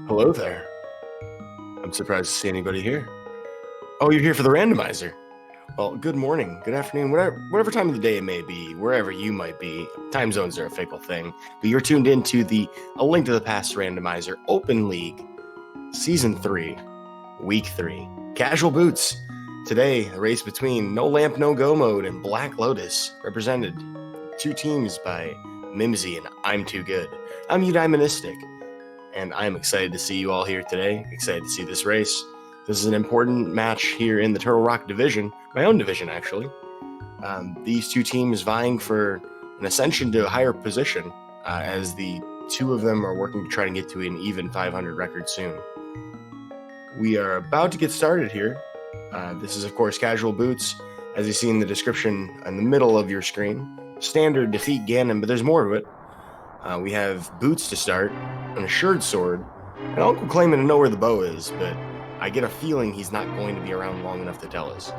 Hello there. I'm surprised to see anybody here. Oh, you're here for the randomizer. Well, good morning, good afternoon, whatever time of the day it may be, wherever you might be. Time zones are a fickle thing, but you're tuned into the A Link to the Past randomizer Open League, Season 3, Week 3. Casual Boots. Today, a race between No Lamp, No Go Mode and Black Lotus, represented two teams by Mimsy and I'm2good. I'm Eudaimonistic. And I'm excited to see you all here today, excited to see this race. This is an important match here in the Turtle Rock division, my own division actually. These two teams vying for an ascension to a higher position as the two of them are working to try to get to an even 500 record soon. We are about to get started here. This is of course Casual Boots, as you see in the description in the middle of your screen. Standard defeat Ganon, but there's more to it. We have Boots to start, an assured sword, and Uncle claiming to know where the bow is, but I get a feeling he's not going to be around long enough to tell us.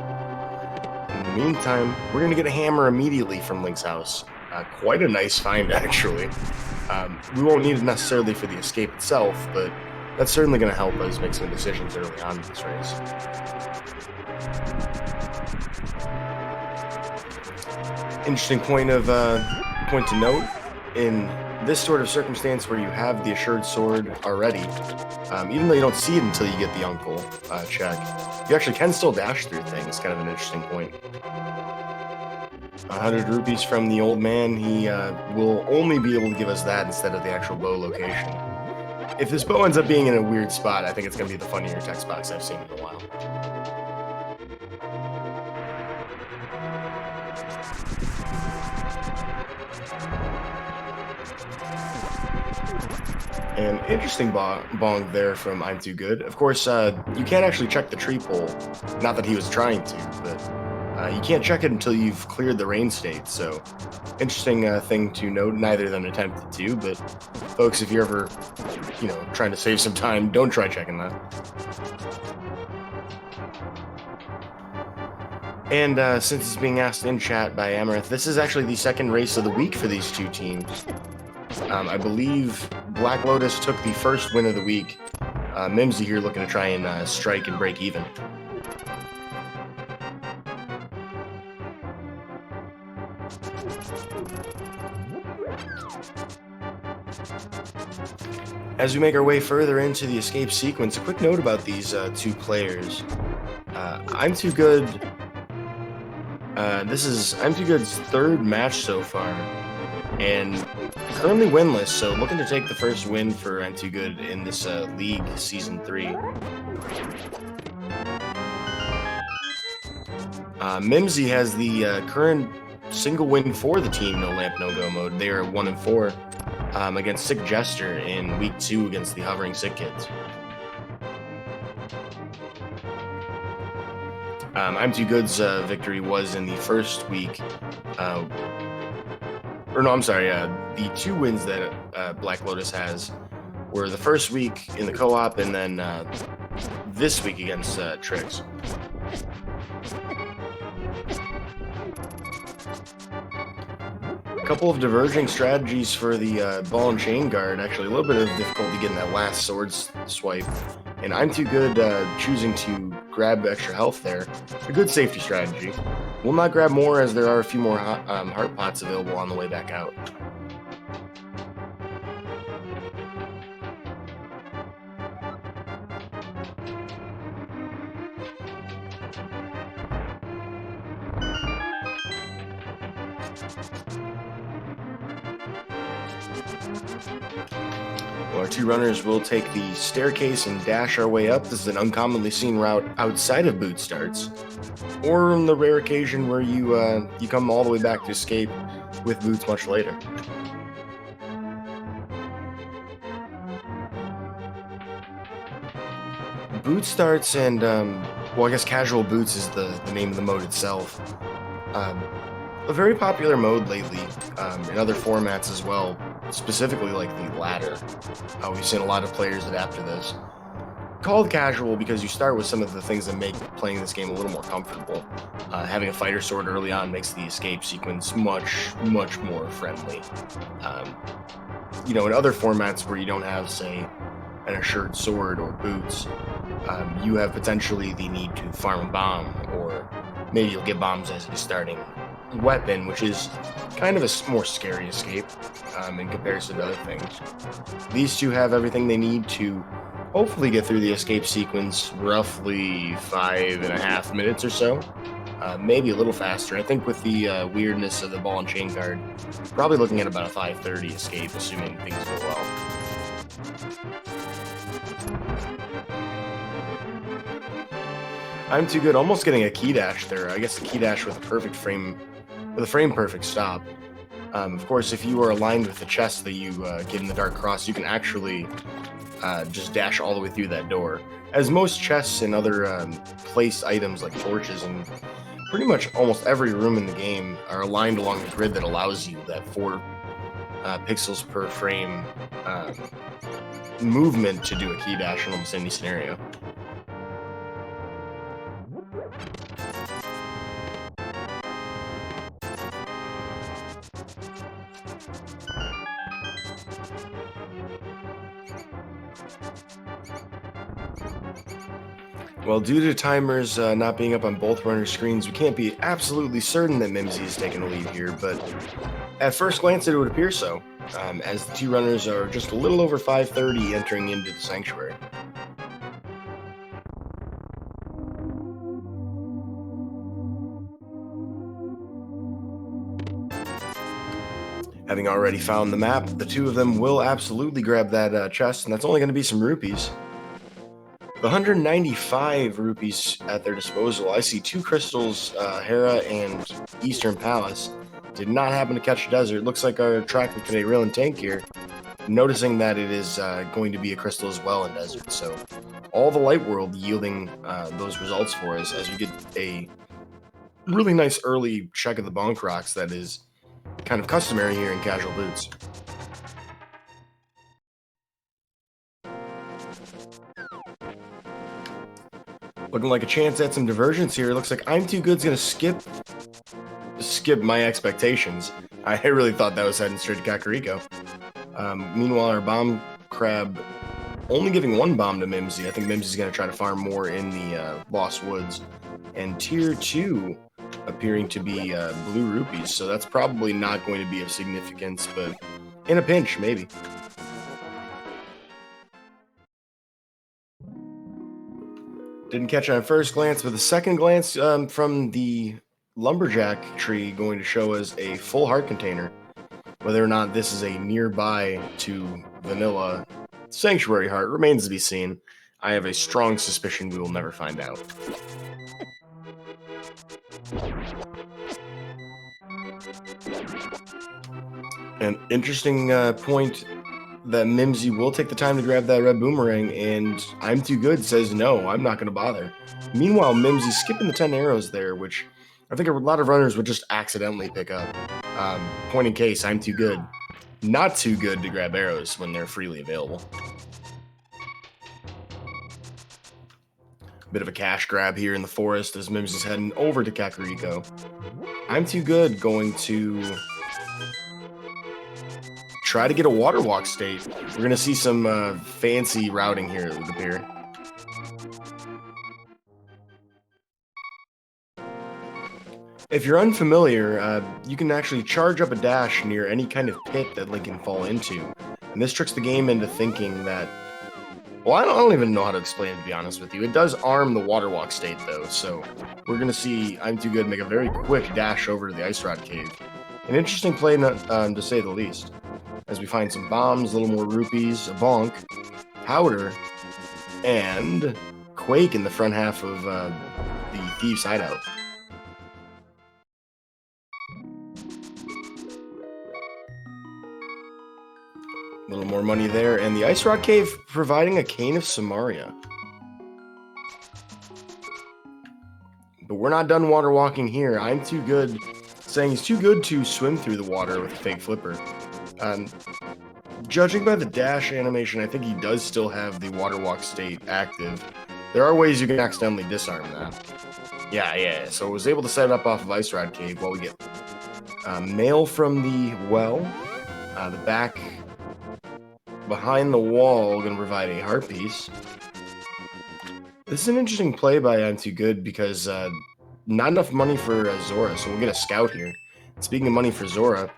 In the meantime, we're going to get a hammer immediately from Link's house. Quite a nice find, actually. We won't need it necessarily for the escape itself, but that's certainly going to help us make some decisions early on in this race. Interesting point to note, in this sort of circumstance where you have the assured sword already, even though you don't see it until you get the Uncle check, you actually can still dash through things. Kind of an interesting point. 100 rupees from the old man. He will only be able to give us that instead of the actual bow location. If this bow ends up being in a weird spot, I think it's going to be the funnier text box I've seen in a while. An interesting bong there from I'm2good. Of course, you can't actually check the tree pole. Not that he was trying to, but you can't check it until you've cleared the rain state. So, interesting thing to note. Neither of them attempted to, but folks, if you're ever, trying to save some time, don't try checking that. And since it's being asked in chat by Amaranth, this is actually the second race of the week for these two teams. I believe Black Lotus took the first win of the week. Mimsy here looking to try and strike and break even. As we make our way further into the escape sequence, a quick note about these two players. I'm2good. This is I'm2good's third match so far, and currently winless, so looking to take the first win for I'm2good in this league, Season 3. Mimsy has the current single win for the team, No Lamp, No Go Mode. They are 1-4 against Sick Jester in Week 2 against the Hovering Sick Kids. I'm2good's victory was in the first week. The two wins that Black Lotus has were the first week in the co-op and then this week against Trix. A couple of diverging strategies for the ball and chain guard. Actually, a little bit of difficulty getting that last sword swipe. And I'm2good choosing to grab extra health there. A good safety strategy. We'll not grab more as there are a few more heart pots available on the way back out. Our two runners will take the staircase and dash our way up. This is an uncommonly seen route outside of boot starts, or on the rare occasion where you come all the way back to escape with boots much later. Boot starts and, I guess Casual Boots is the name of the mode itself. A very popular mode lately in other formats as well, specifically like the ladder. We've seen a lot of players adapt to this. Called casual because you start with some of the things that make playing this game a little more comfortable. Having a fighter sword early on makes the escape sequence much more friendly. In other formats where you don't have, say, an assured sword or boots, you have potentially the need to farm a bomb, or maybe you'll get bombs as a starting weapon, which is kind of a more scary escape in comparison to other things. These two have everything they need to hopefully get through the escape sequence, roughly 5.5 minutes or so. Maybe a little faster. I think with the weirdness of the ball and chain guard, probably looking at about a 5:30 escape, assuming things go well. I'm too good. Almost getting a key dash there. I guess a key dash with a perfect frame, with a frame perfect stop. Of course, if you are aligned with the chest that you get in the Dark Cross, you can actually just dash all the way through that door. As most chests and other placed items like torches and pretty much almost every room in the game are aligned along the grid that allows you that 4 pixels per frame movement to do a key dash in almost any scenario. Well, due to timers not being up on both runners' screens, we can't be absolutely certain that Mimsy is taking a lead here, but at first glance it would appear so, as the two runners are just a little over 5:30 entering into the Sanctuary. Having already found the map, the two of them will absolutely grab that chest, and that's only going to be some rupees. The 195 rupees at their disposal. I see 2 crystals, Hera and Eastern Palace. Did not happen to catch a desert. Looks like our tracker today, Rail and Tank here, noticing that it is going to be a crystal as well in desert. So all the light world yielding those results for us as we get a really nice early check of the bonk rocks that is kind of customary here in casual boots. Looking like a chance at some divergence here. It looks like I'm Too Good's gonna skip my expectations. I really thought that was heading straight to Kakariko. Meanwhile, our bomb crab only giving 1 bomb to Mimsy. I think Mimsy's gonna try to farm more in the Lost Woods. And tier 2 appearing to be blue rupees, so that's probably not going to be of significance, but in a pinch, maybe. Didn't catch it on first glance, but the second glance from the lumberjack tree going to show us a full heart container. Whether or not this is a nearby to vanilla sanctuary heart remains to be seen. I have a strong suspicion we will never find out. An interesting point that Mimsy will take the time to grab that red boomerang, and I'm Too Good says no, I'm not going to bother. Meanwhile, Mimsy's skipping the 10 arrows there, which I think a lot of runners would just accidentally pick up. Point in case, I'm Too Good. Not too good to grab arrows when they're freely available. Bit of a cash grab here in the forest as Mimsy's heading over to Kakariko. I'm Too Good going to try to get a water walk state. We're going to see some fancy routing here, it would appear. If you're unfamiliar, you can actually charge up a dash near any kind of pit that Link can fall into. And this tricks the game into thinking that... Well, I don't even know how to explain it, to be honest with you. It does arm the water walk state, though, so we're going to see I'm Too Good make a very quick dash over to the Ice Rod Cave. An interesting play, to say the least. As we find some bombs, a little more rupees, a bonk, powder, and Quake in the front half of the Thieves' Hideout. A little more money there, and the Ice Rod Cave providing a Cane of Samaria. But we're not done water walking here. I'm Too Good saying he's too good to swim through the water with a fake flipper. Judging by the dash animation, I think he does still have the water walk state active. There are ways you can accidentally disarm that. Yeah, so I was able to set it up off of Ice Rod Cave while we get mail from the well. The back Behind the wall, going to provide a heart piece. This is an interesting play by I'm2good because not enough money for Zora, so we'll get a scout here. Speaking of money for Zora,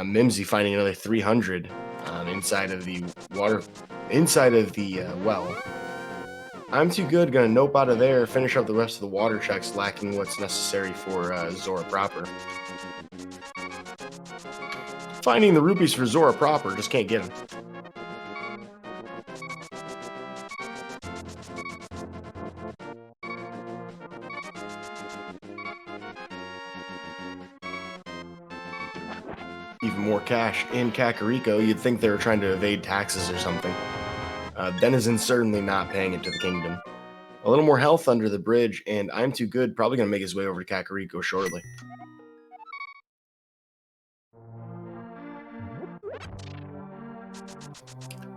Mimsy finding another 300 inside of the well. I'm2good, gonna nope out of there, finish up the rest of the water checks, lacking what's necessary for Zora proper. Finding the rupees for Zora proper, just can't get them. Even more cash in Kakariko. You'd think they were trying to evade taxes or something. Denizen's certainly not paying it to the kingdom. A little more health under the bridge, and I'm2good, probably going to make his way over to Kakariko shortly.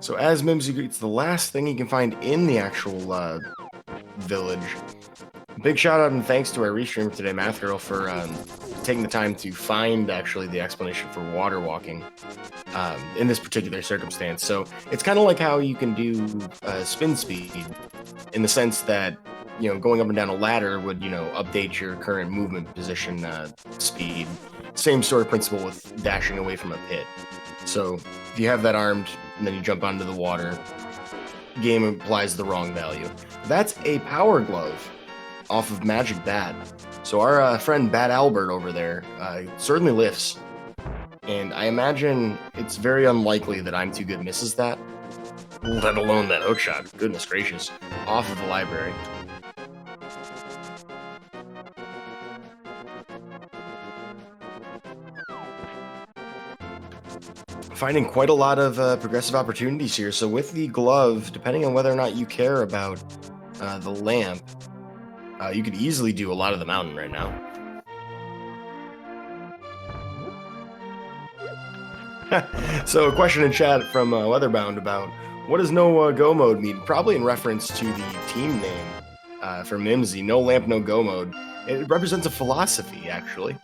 So as Mimsy greets the last thing he can find in the actual village. Big shout out and thanks to our restreamer today, Math Girl, for taking the time to find actually the explanation for water walking in this particular circumstance. So it's kind of like how you can do spin speed in the sense that, you know, going up and down a ladder would, you know, update your current movement position speed. Same sort of principle with dashing away from a pit. So if you have that armed and then you jump onto the water, game applies the wrong value. That's a power glove off of Magic Bat. So our friend Bat Albert over there certainly lifts. And I imagine it's very unlikely that I'm2good misses that, let alone that hook shot. Goodness gracious. Off of the library. Finding quite a lot of progressive opportunities here. So with the glove, depending on whether or not you care about the lamp, you could easily do a lot of the mountain right now. So a question in chat from Weatherbound about what does no go mode mean? Probably in reference to the team name for Mimsy, no lamp, no go mode. It represents a philosophy, actually.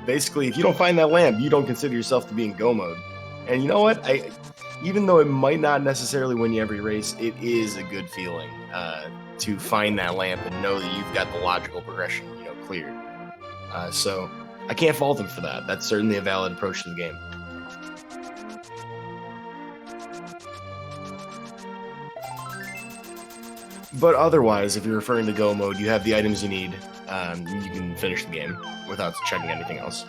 Basically, if you don't find that lamp, you don't consider yourself to be in go mode. And you know what? Even though it might not necessarily win you every race, it is a good feeling to find that lamp and know that you've got the logical progression, you know, cleared. So I can't fault him for that. That's certainly a valid approach to the game. But otherwise, if you're referring to go mode, you have the items you need. You can finish the game without checking anything else.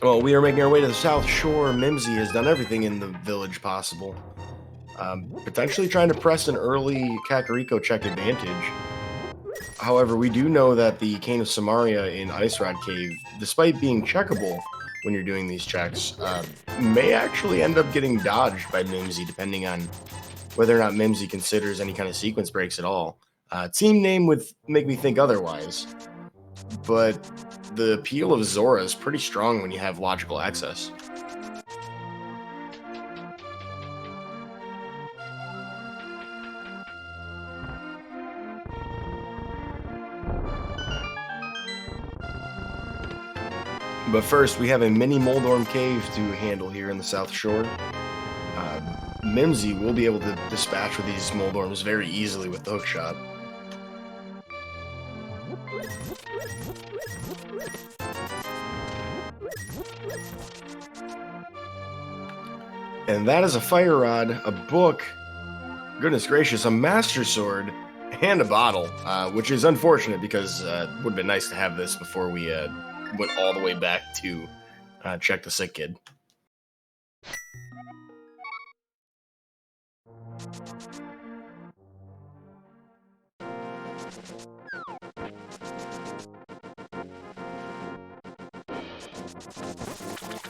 Well, we are making our way to the South Shore. Mimsy has done everything in the village possible. Potentially trying to press an early Kakariko check advantage. However, we do know that the Cane of Samaria in Ice Rod Cave, despite being checkable when you're doing these checks, may actually end up getting dodged by Mimsy, depending on whether or not Mimsy considers any kind of sequence breaks at all. Team name would make me think otherwise, but the appeal of Zora is pretty strong when you have logical access. But first, we have a mini Moldorm cave to handle here in the South Shore. Mimsy will be able to dispatch with these Moldorms very easily with the hook shot. And that is a fire rod, a book, goodness gracious, a master sword, and a bottle, which is unfortunate because it would have been nice to have this before we went all the way back to check the sick kid.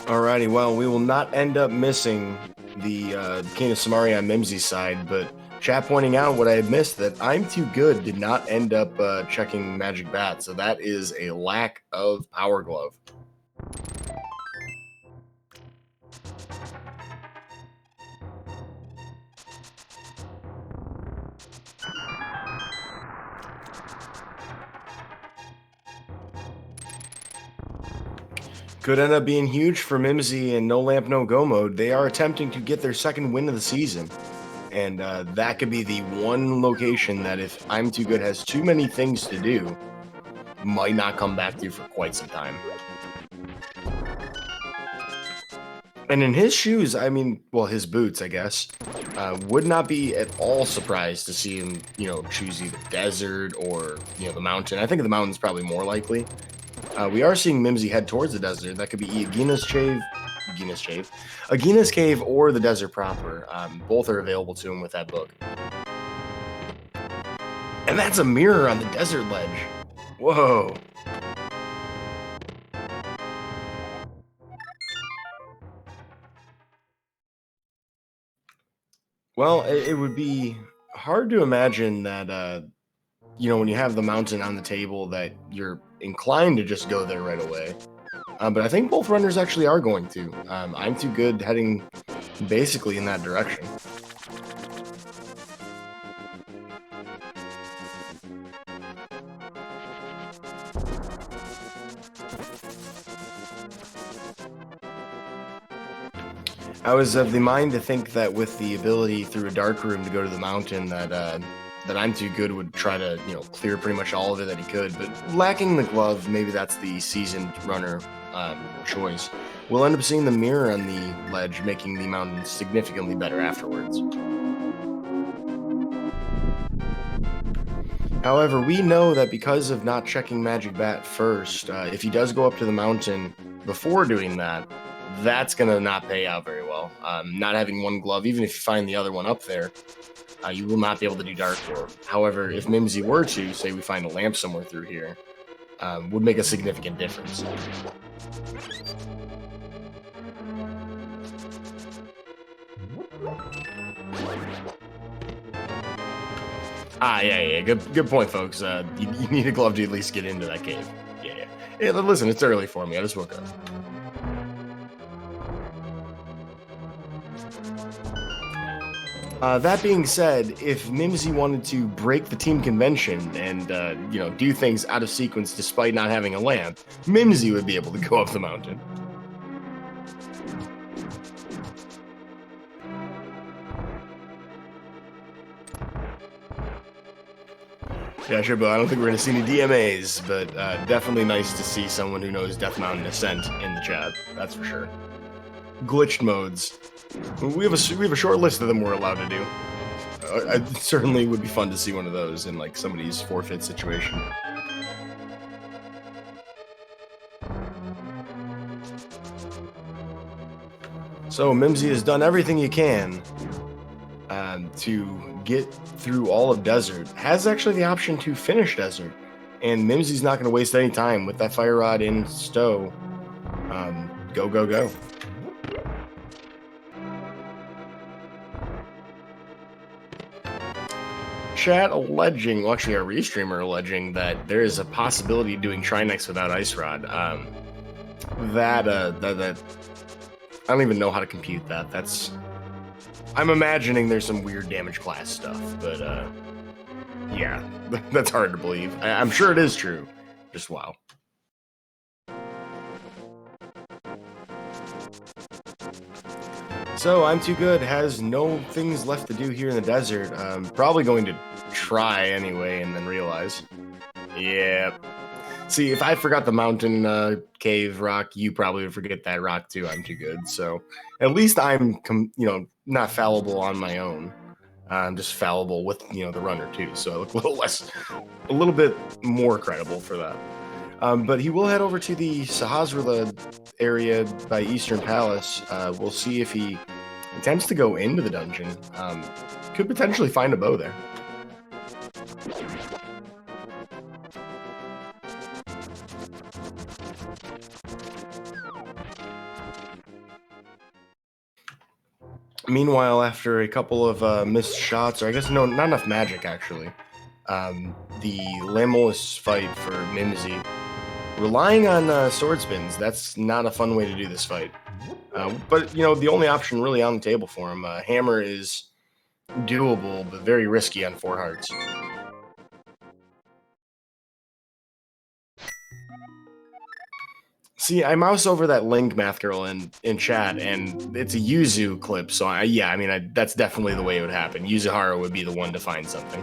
Alrighty, well, we will not end up missing the Cane of Samaria on Mimsy's side, but chat pointing out what I had missed, that I'm2good did not end up checking Magic Bat, so that is a lack of Power Glove. Could end up being huge for Mimsy and No Lamp No Go mode. They are attempting to get their second win of the season. And that could be the one location that if I'm Too Good has too many things to do, might not come back to for quite some time. And in his shoes, I mean, well, his boots, I guess, would not be at all surprised to see him, choose either desert or, the mountain. I think the mountain's probably more likely. We are seeing Mimsy head towards the desert. That could be Agina's Cave, or the desert proper. Both are available to him with that book. And that's a mirror on the desert ledge. Whoa. Well, it would be hard to imagine that, when you have the mountain on the table, that you're inclined to just go there right away. But I think both runners actually are going to. I'm Too Good heading basically in that direction. I was of the mind to think that with the ability through a dark room to go to the mountain, that I'm Too Good would try to, clear pretty much all of it that he could. But lacking the glove, maybe that's the seasoned runner choice. We'll end up seeing the mirror on the ledge, making the mountain significantly better afterwards. However, we know that because of not checking Magic Bat first, if he does go up to the mountain before doing that, that's going to not pay out very well. Not having one glove, even if you find the other one up there, you will not be able to do Dark Door. However, if Mimsy were to, say we find a lamp somewhere through here, would make a significant difference. Yeah. Good point, folks. You need a glove to at least get into that cave. Yeah, listen, it's early for me. I just woke up. That being said, if Mimsy wanted to break the team convention and, do things out of sequence despite not having a lamp, Mimsy would be able to go up the mountain. Yeah, sure, but I don't think we're going to see any DMAs, but definitely nice to see someone who knows Death Mountain Ascent in the chat, that's for sure. Glitched modes. We have a short list of them we're allowed to do. It certainly would be fun to see one of those in like somebody's forfeit situation. So Mimsy has done everything he can to get through all of Desert. Has actually the option to finish Desert, and Mimsy's not going to waste any time with that Fire Rod in stow. Go. Chat alleging, well, actually, our restreamer alleging that there is a possibility of doing Trinex without Ice Rod. That I don't even know how to compute that. I'm imagining there's some weird damage class stuff, but yeah, that's hard to believe. I'm sure it is true. Just wow. So I'm Too Good has no things left to do here in the desert. Probably going to try anyway, and then realize. Yeah. See, if I forgot the mountain cave rock, you probably would forget that rock too. I'm Too Good. So at least I'm, not fallible on my own. I'm just fallible with, the runner too. So I look a little bit more credible for that. But he will head over to the Sahasrala area by Eastern Palace. We'll see if he intends to go into the dungeon. Could potentially find a bow there. Meanwhile, after a couple of missed shots, or I guess no, not enough magic actually, the Lamolus fight for Mimsy, relying on sword spins, that's not a fun way to do this fight. But, the only option really on the table for him, Hammer is doable, but very risky on 4 hearts. See, I mouse over that link, Math Girl, in chat, and it's a Yuzu clip, so that's definitely the way it would happen. Yuzuhara would be the one to find something.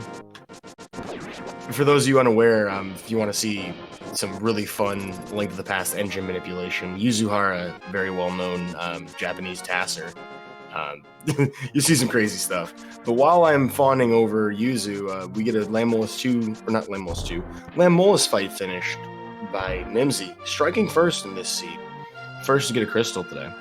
For those of you unaware, if you want to see some really fun Link to the Past engine manipulation, Yuzuhara, very well-known Japanese tasser. You see some crazy stuff. But while I'm fawning over Yuzu, we get a Lamolus fight finished by Mimsy, striking first in this seed. First to get a crystal today.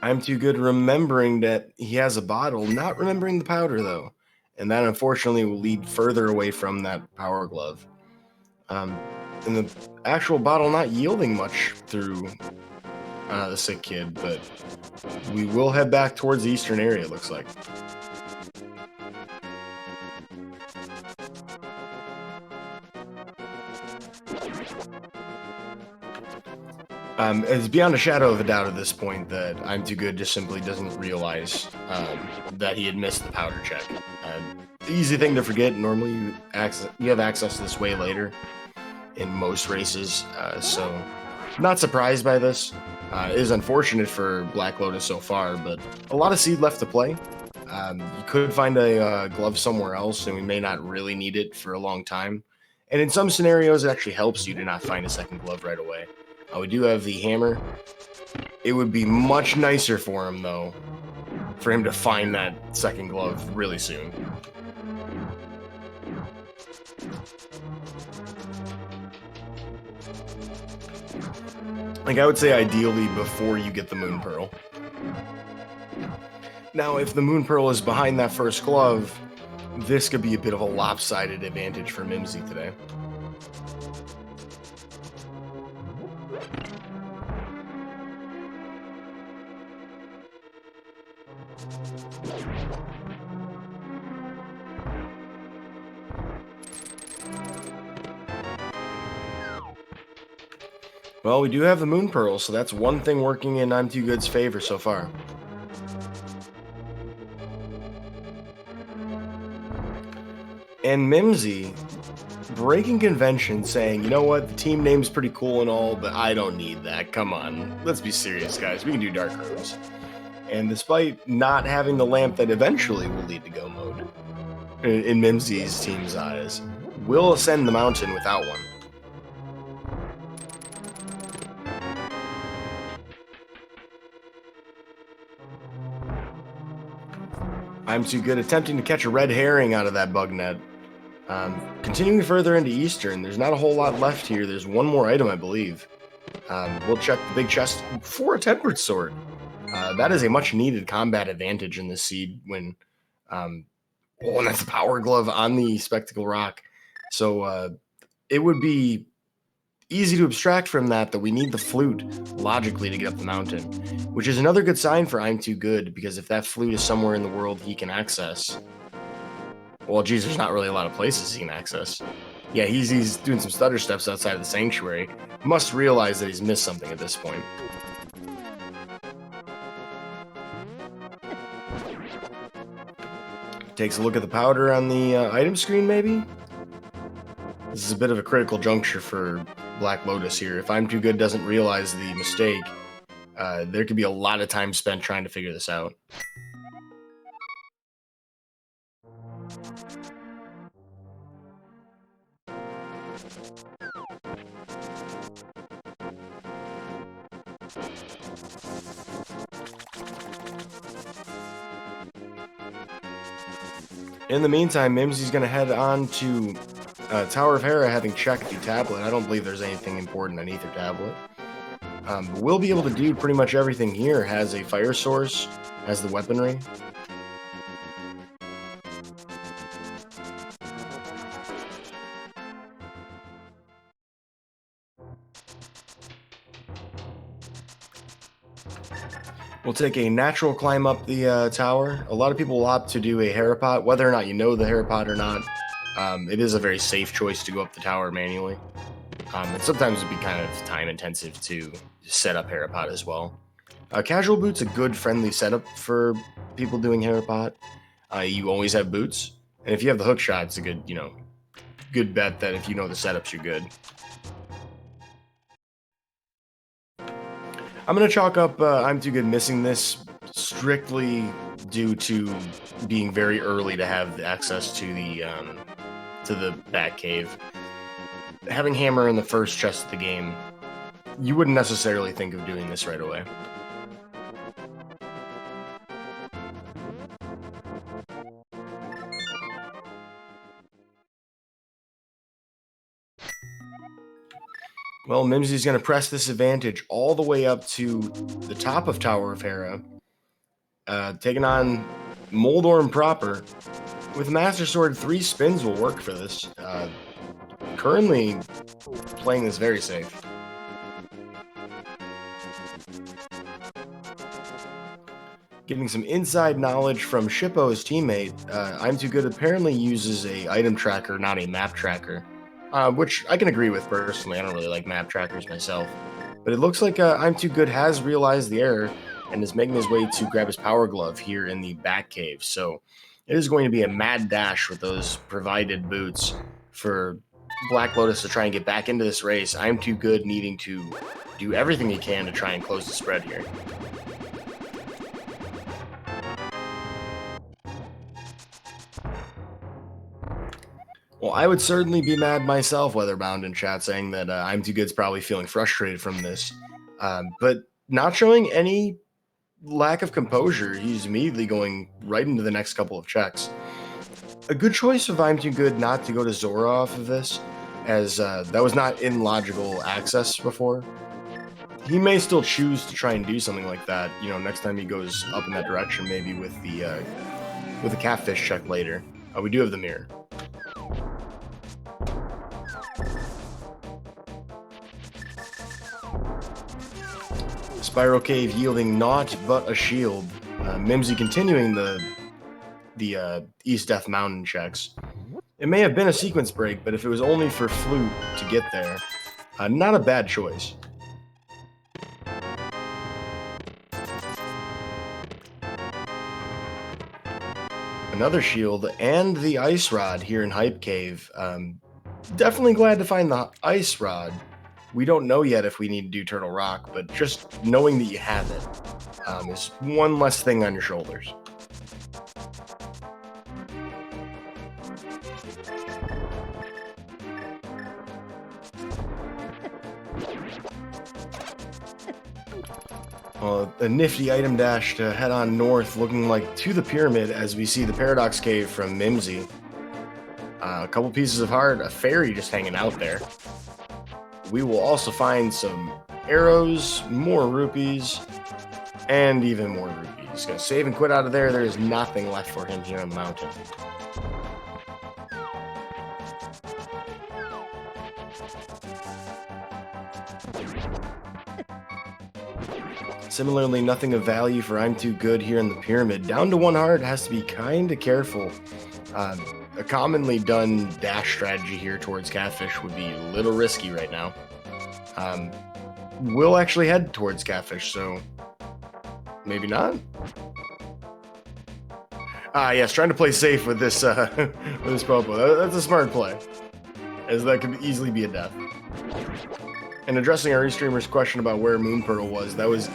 I'm too good remembering that he has a bottle, not remembering the powder though. And that unfortunately will lead further away from that power glove. And the actual bottle not yielding much through the sick kid, but we will head back towards the eastern area, it looks like. It's beyond a shadow of a doubt at this point that I'm Too Good just simply doesn't realize that he had missed the powder check. The easy thing to forget, normally you have access to this way later in most races, so not surprised by this. It is unfortunate for Black Lotus so far, but a lot of seed left to play. You could find a glove somewhere else, and we may not really need it for a long time. And in some scenarios, it actually helps you to not find a second glove right away. We do have the hammer. It would be much nicer for him, though, for him to find that second glove really soon. Like, I would say ideally before you get the Moon Pearl. Now, if the Moon Pearl is behind that first glove, this could be a bit of a lopsided advantage for Mimsy today. Well, we do have the Moon Pearl, so that's one thing working in I'm Too Good's favor so far. And Mimsy, breaking convention, saying, you know what, the team name's pretty cool and all, but I don't need that. Come on, let's be serious, guys. We can do Dark Rose. And despite not having the lamp that eventually will lead to Go Mode, in Mimsy's team's eyes, will ascend the mountain without one. I'm Too Good attempting to catch a red herring out of that bug net. Continuing further into Eastern, there's not a whole lot left here. There's one more item, I believe. We'll check the big chest for a tempered sword. That is a much needed combat advantage in this seed when and that's a power glove on the Spectacle Rock. So it would be easy to abstract from that we need the flute logically to get up the mountain, which is another good sign for I'm Too Good, because if that flute is somewhere in the world he can access, well, geez, there's not really a lot of places he can access. Yeah, he's doing some stutter steps outside of the sanctuary. Must realize that he's missed something at this point. Takes a look at the powder on the item screen, maybe? This is a bit of a critical juncture for Black Lotus here. If I'm Too Good doesn't realize the mistake, there could be a lot of time spent trying to figure this out. In the meantime, Mimsy's going to head on to Tower of Hera, having checked the tablet. I don't believe there's anything important on either tablet. We'll be able to do pretty much everything here. Has a fire source, has the weaponry. We'll take a natural climb up the tower. A lot of people will opt to do a Harapot, whether or not you know the Harapot or not. It is a very safe choice to go up the tower manually. And sometimes it'd be kind of time intensive to set up Harapot as well. Casual Boot's a good friendly setup for people doing Harapot. You always have boots. And if you have the hook shot, it's a good, good bet that if you know the setups, you're good. I'm going to chalk up I'm Too Good missing this strictly due to being very early to have access to the Bat Cave. Having Hammer in the first chest of the game, you wouldn't necessarily think of doing this right away. Well, Mimsy's going to press this advantage all the way up to the top of Tower of Hera, taking on Moldorm proper. With Master Sword, 3 spins will work for this. Currently playing this very safe. Getting some inside knowledge from Shippo's teammate, I'm Too Good apparently uses a item tracker, not a map tracker, which I can agree with personally. I don't really like map trackers myself. But it looks like I'm Too Good has realized the error and is making his way to grab his Power Glove here in the Bat Cave. So it is going to be a mad dash with those provided boots for Black Lotus to try and get back into this race. I'm Too Good needing to do everything he can to try and close the spread here. Well, I would certainly be mad myself, Weatherbound in chat, saying that I'm Too Good's probably feeling frustrated from this. But not showing any lack of composure, he's immediately going right into the next couple of checks. A good choice of I'm Too Good not to go to Zora off of this, as that was not in logical access before. He may still choose to try and do something like that, you know, next time he goes up in that direction, maybe with the catfish check later. We do have the mirror. Spiral Cave yielding naught but a shield. Mimsy continuing the East Death Mountain checks. It may have been a sequence break, but if it was only for Flute to get there, not a bad choice. Another shield and the Ice Rod here in Hype Cave. Definitely glad to find the Ice Rod. We don't know yet if we need to do Turtle Rock, but just knowing that you have it is one less thing on your shoulders. A nifty item dash to head on north, looking like to the pyramid as we see the Paradox Cave from Mimsy. A couple pieces of heart, a fairy just hanging out there. We will also find some arrows, more rupees, and even more rupees. He's going to save and quit out of there. There is nothing left for him here on the mountain. Similarly, nothing of value for I'm Too Good here in the pyramid. Down to 1 heart, has to be kind of careful. A commonly done dash strategy here towards Catfish would be a little risky right now. We'll actually head towards Catfish, so maybe not. Yes, trying to play safe with this with this Popo. That's a smart play, as that could easily be a death. And addressing our streamer's question about where Moon Pearl was, that was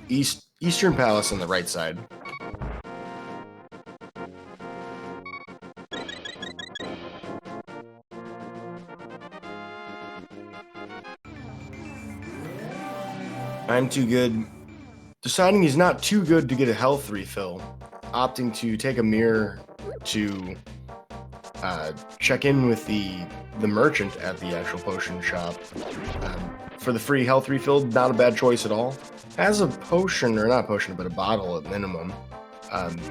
Eastern Palace on the right side. I'm Too Good, deciding he's not too good to get a health refill, opting to take a mirror to check in with the merchant at the actual potion shop. For the free health refill, not a bad choice at all. Has a potion, or not potion, but a bottle at minimum.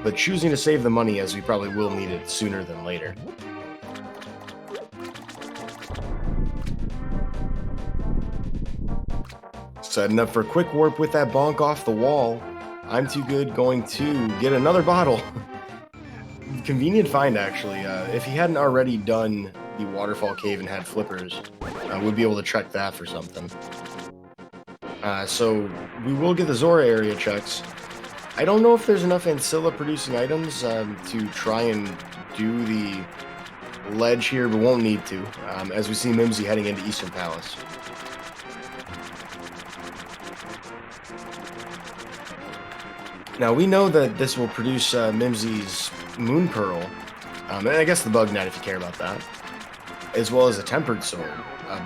But choosing to save the money, as we probably will need it sooner than later. Setting up for a quick warp with that bonk off the wall. I'm Too Good going to get another bottle. Convenient find, actually. If he hadn't already done the Waterfall Cave and had flippers, we'd be able to check that for something. So we will get the Zora area checks. I don't know if there's enough Ancilla producing items to try and do ledge here, but won't need to, as we see Mimsy heading into Eastern Palace. Now, we know that this will produce Mimsy's Moon Pearl, and I guess the Bug Net if you care about that, as well as a Tempered Sword.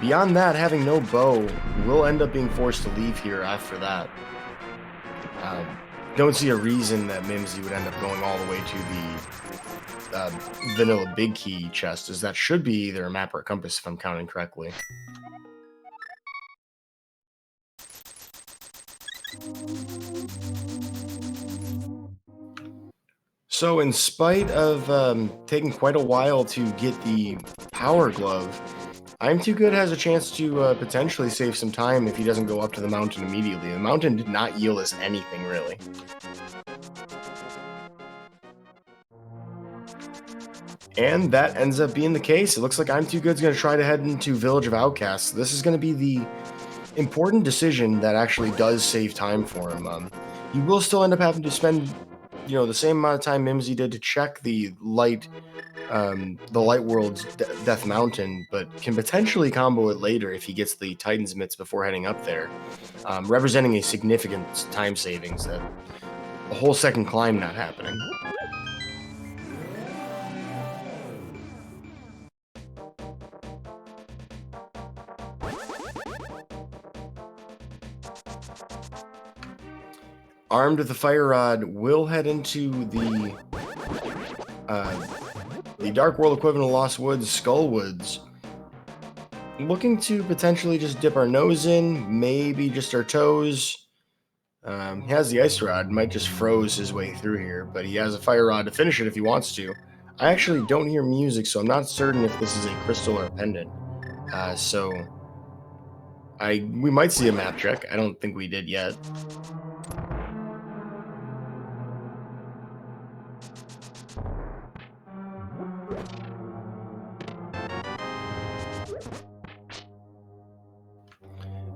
Beyond that, having no bow, we'll end up being forced to leave here after that. Don't see a reason that Mimsy would end up going all the way to the vanilla big key chest, as that should be either a map or a compass if I'm counting correctly. So in spite of taking quite a while to get the Power Glove, I'm2good has a chance to potentially save some time if he doesn't go up to the mountain immediately. The mountain did not yield us anything, really. And that ends up being the case. It looks like I'm2good's going to try to head into Village of Outcasts. This is going to be the important decision that actually does save time for him. He will still end up having to spend, the same amount of time Mimsy did to check the Light World's Death Mountain, but can potentially combo it later if he gets the Titan's Mitts before heading up there, representing a significant time savings that a whole second climb not happening. Armed with the Fire Rod, we'll head into the Dark World equivalent of Lost Woods, Skull Woods. Looking to potentially just dip our nose in, maybe just our toes. He has the Ice Rod, might just froze his way through here, but he has a Fire Rod to finish it if he wants to. I actually don't hear music, so I'm not certain if this is a crystal or a pendant. We might see a map check. I don't think we did yet.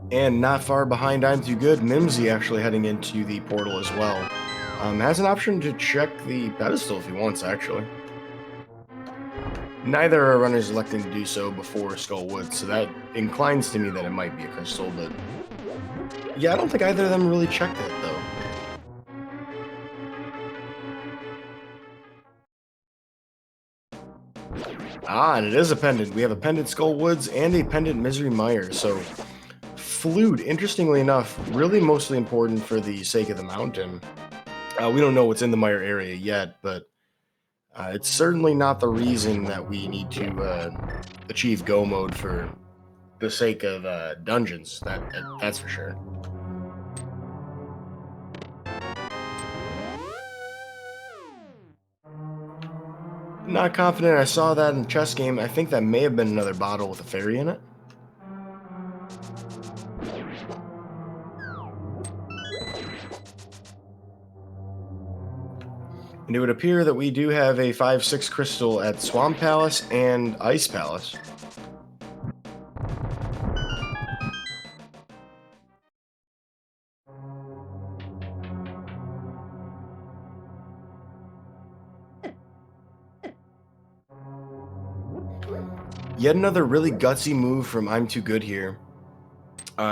And not far behind I'm2good, Mimsy actually heading into the portal as well. Has an option to check the pedestal if he wants, actually. Neither are runners electing to do so before Skull Woods, so that inclines to me that it might be a crystal, but yeah, I don't think either of them really checked it, though. And it is a pendant. We have a pendant Skull Woods and a pendant Misery Mire, so Flute, interestingly enough, really mostly important for the sake of the mountain. We don't know what's in the Mire area yet, but it's certainly not the reason that we need to achieve Go mode for the sake of dungeons. That's for sure. Not confident I saw that in the chess game. I think that may have been another bottle with a fairy in it. And it would appear that we do have a 5/6 crystal at Swamp Palace and Ice Palace. Yet another really gutsy move from I'm2good here.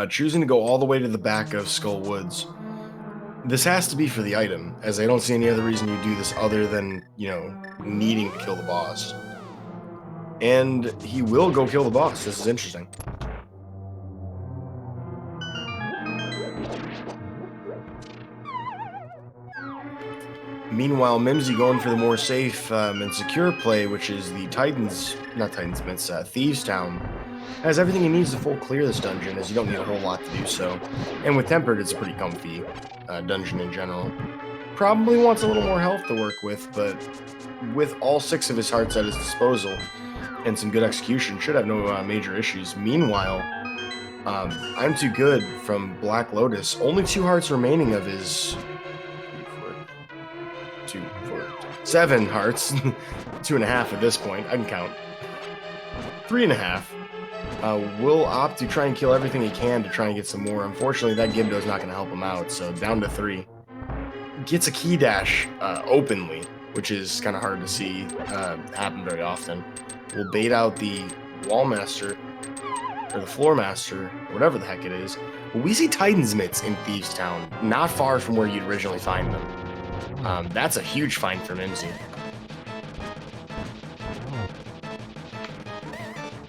Choosing to go all the way to the back of Skull Woods. This has to be for the item, as I don't see any other reason you do this other than, needing to kill the boss. And he will go kill the boss. This is interesting. Meanwhile, Mimsy going for the more safe and secure play, which is the Thieves Town. Has everything he needs to full clear this dungeon, as you don't need a whole lot to do so. And with Tempered, it's a pretty comfy dungeon in general. Probably wants a little more health to work with, but with all 6 of his hearts at his disposal and some good execution, should have no major issues. Meanwhile, I'm2good from Black Lotus, only 2 hearts remaining of his 7 hearts, 2.5 at this point. I can count. 3.5. Will opt to try and kill everything he can to try and get some more. Unfortunately, that Gibdo's not going to help him out, so down to 3. Gets a key dash openly, which is kind of hard to see happen very often. We'll bait out the Wall Master, or the Floor Master, or whatever the heck it is. Well, we see Titan's Mitts in Thieves Town, not far from where you'd originally find them. That's a huge find for Mimsy.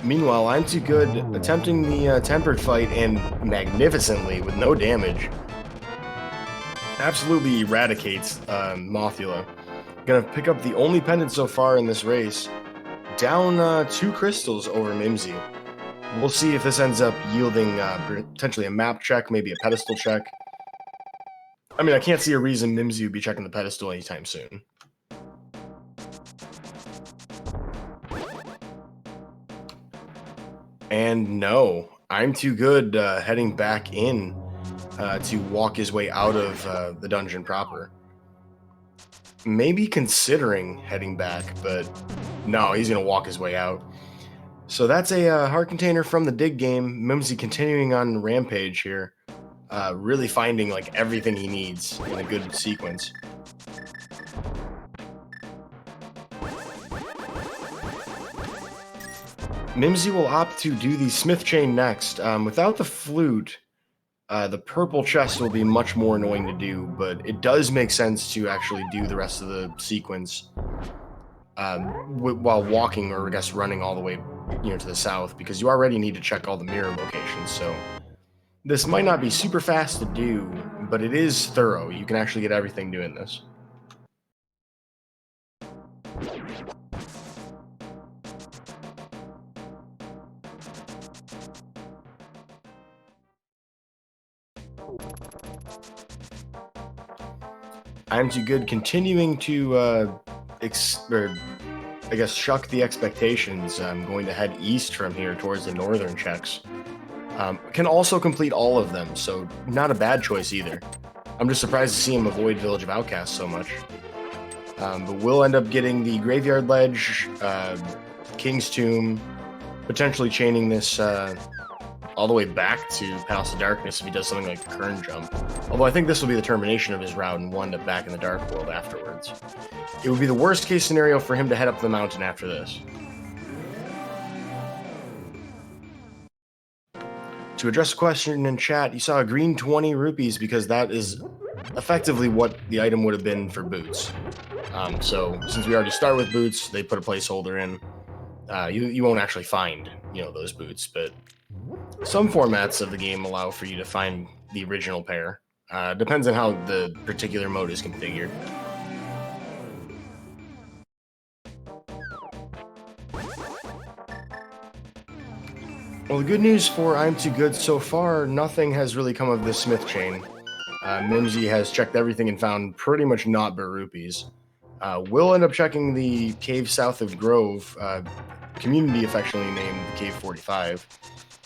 Meanwhile, I'm Too Good attempting the tempered fight, and magnificently, with no damage, absolutely eradicates Mothula. Gonna pick up the only pendant so far in this race, down 2 crystals over Mimsy. We'll see if this ends up yielding potentially a map check, maybe a pedestal check. I mean, I can't see a reason Mimsy would be checking the pedestal anytime soon. And no, I'm Too Good heading back in to walk his way out of the dungeon proper. Maybe considering heading back, but no, he's going to walk his way out. So that's a heart container from the dig game. Mimsy continuing on Rampage here, really finding like everything he needs in a good sequence. Mimsy will opt to do the Smith Chain next. Without the flute, the purple chest will be much more annoying to do, but it does make sense to actually do the rest of the sequence while walking, or I guess running all the way to the south, because you already need to check all the mirror locations. So this might not be super fast to do, but it is thorough. You can actually get everything doing this. I'm Too Good continuing to shuck the expectations. I'm going to head east from here towards the northern checks. Can also complete all of them, so not a bad choice either. I'm just surprised to see him avoid Village of Outcasts so much. But we'll end up getting the Graveyard Ledge, King's Tomb, potentially chaining this all the way back to Palace of Darkness if he does something like the Kern Jump. Although I think this will be the termination of his route, and we'll end up back in the Dark World afterwards. It would be the worst case scenario for him to head up the mountain after this. To address a question in chat, you saw a green 20 rupees because that is effectively what the item would have been for boots. So since we already start with boots, they put a placeholder in. You won't actually find those boots, but some formats of the game allow for you to find the original pair. Depends on how the particular mode is configured. Well, the good news for I'm Too Good so far, nothing has really come of this Smith Chain. Mimsy has checked everything and found pretty much naught but rupees. We'll end up checking the cave south of Grove, community affectionately named the Cave 45.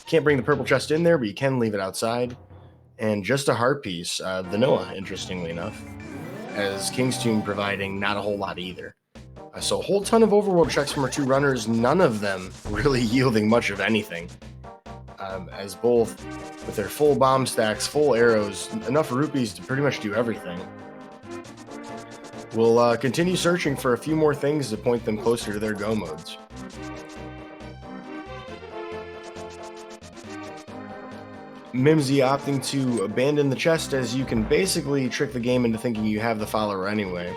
Can't bring the purple chest in there, but you can leave it outside. And just a heart piece, vanilla, interestingly enough, as King's Tomb providing not a whole lot either. So a whole ton of overworld checks from our 2 runners, none of them really yielding much of anything. As both, with their full bomb stacks, full arrows, enough rupees to pretty much do everything. We'll continue searching for a few more things to point them closer to their go modes. Mimsy opting to abandon the chest, as you can basically trick the game into thinking you have the follower anyway.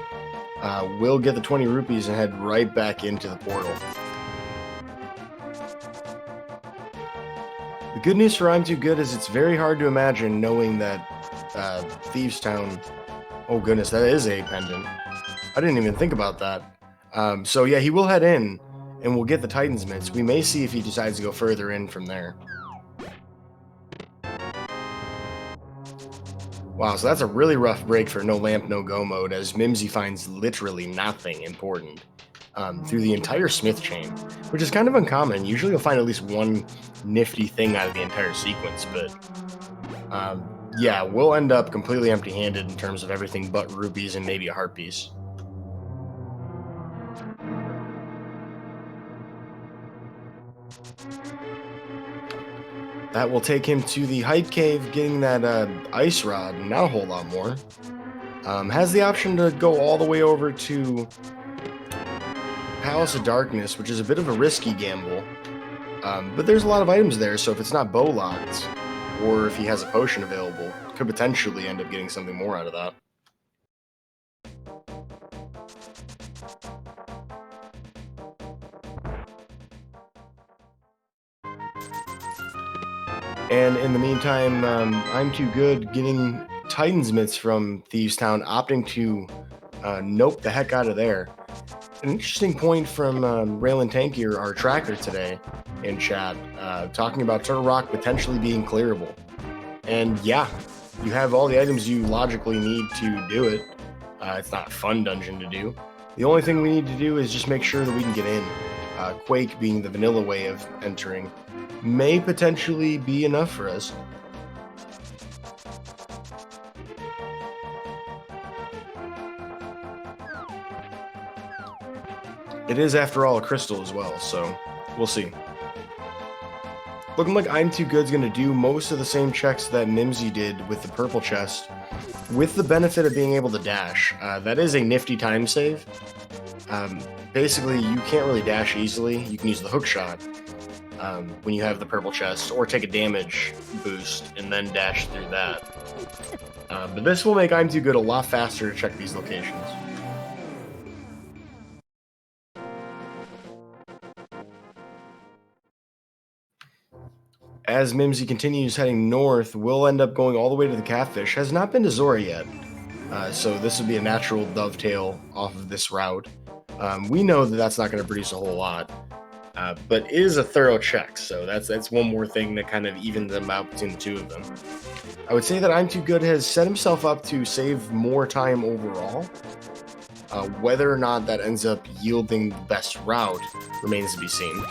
We'll get the 20 rupees and head right back into the portal. The good news for I'm Too Good is it's very hard to imagine knowing that Thieves Town... Oh goodness, that is a pendant. I didn't even think about that. So yeah, he will head in, and we'll get the Titan's Mitts. We may see if he decides to go further in from there. Wow, so that's a really rough break for no lamp, no go mode, as Mimsy finds literally nothing important through the entire Smith Chain, which is kind of uncommon. Usually you'll find at least one nifty thing out of the entire sequence, but yeah, we'll end up completely empty-handed in terms of everything but rupees and maybe a heart piece. That will take him to the Hype Cave, getting that ice rod, and not a whole lot more. Has the option to go all the way over to Palace of Darkness, which is a bit of a risky gamble. But there's a lot of items there, so if it's not bow locked, or if he has a potion available, could potentially end up getting something more out of that. And in the meantime, I'm2good getting Titan's Mitts from Thieves Town, opting to nope the heck out of there. An interesting point from Raylan Tankier, our tracker today, in chat, talking about Turtle Rock potentially being clearable. And yeah, you have all the items you logically need to do it. It's not a fun dungeon to do. The only thing we need to do is just make sure that we can get in. Quake being the vanilla way of entering may potentially be enough for us. It is, after all, a crystal as well, so we'll see. Looking like I'm2good's going to do most of the same checks that Mimsy did with the purple chest, with the benefit of being able to dash. That is a nifty time save. Basically, you can't really dash easily. You can use the hook shot when you have the purple chest, or take a damage boost and then dash through that. But this will make I'm2good a lot faster to check these locations. As Mimsy continues heading north, we'll end up going all the way to the Catfish. Has not been to Zora yet, so this would be a natural dovetail off of this route. We know that that's not going to produce a whole lot, but it is a thorough check, so that's one more thing that kind of evens them out between the two of them. I would say that I'm2good has set himself up to save more time overall. Whether or not that ends up yielding the best route remains to be seen.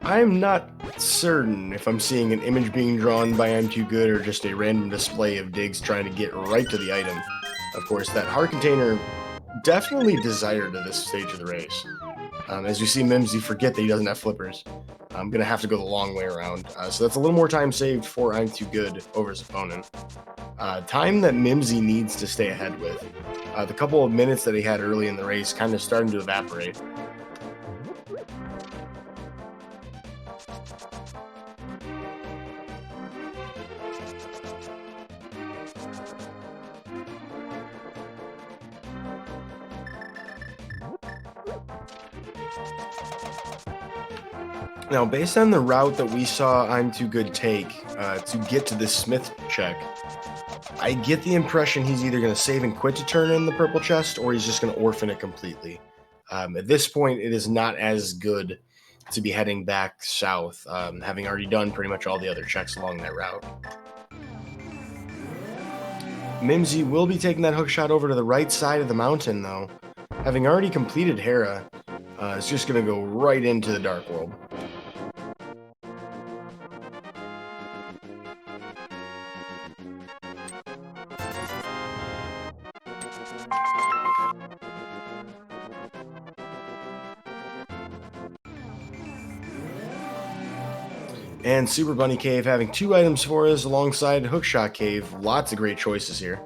I'm not certain if I'm seeing an image being drawn by I'm2good or just a random display of Diggs trying to get right to the item. Of course, that heart container definitely desired at this stage of the race. As you see Mimsy forget that he doesn't have flippers. I'm going to have to go the long way around. So that's a little more time saved for I'm2good over his opponent. Time that Mimsy needs to stay ahead with. The couple of minutes that he had early in the race kind of starting to evaporate. Now, based on the route that we saw I'm2good take to get to this Smith check, I get the impression he's either going to save and quit to turn in the purple chest, or he's just going to orphan it completely. At this point, it is not as good to be heading back south, having already done pretty much all the other checks along that route. Mimsy will be taking that hook shot over to the right side of the mountain, though. Having already completed Hera, it's just going to go right into the Dark World. And Super Bunny Cave having 2 items for us alongside Hookshot Cave. Lots of great choices here.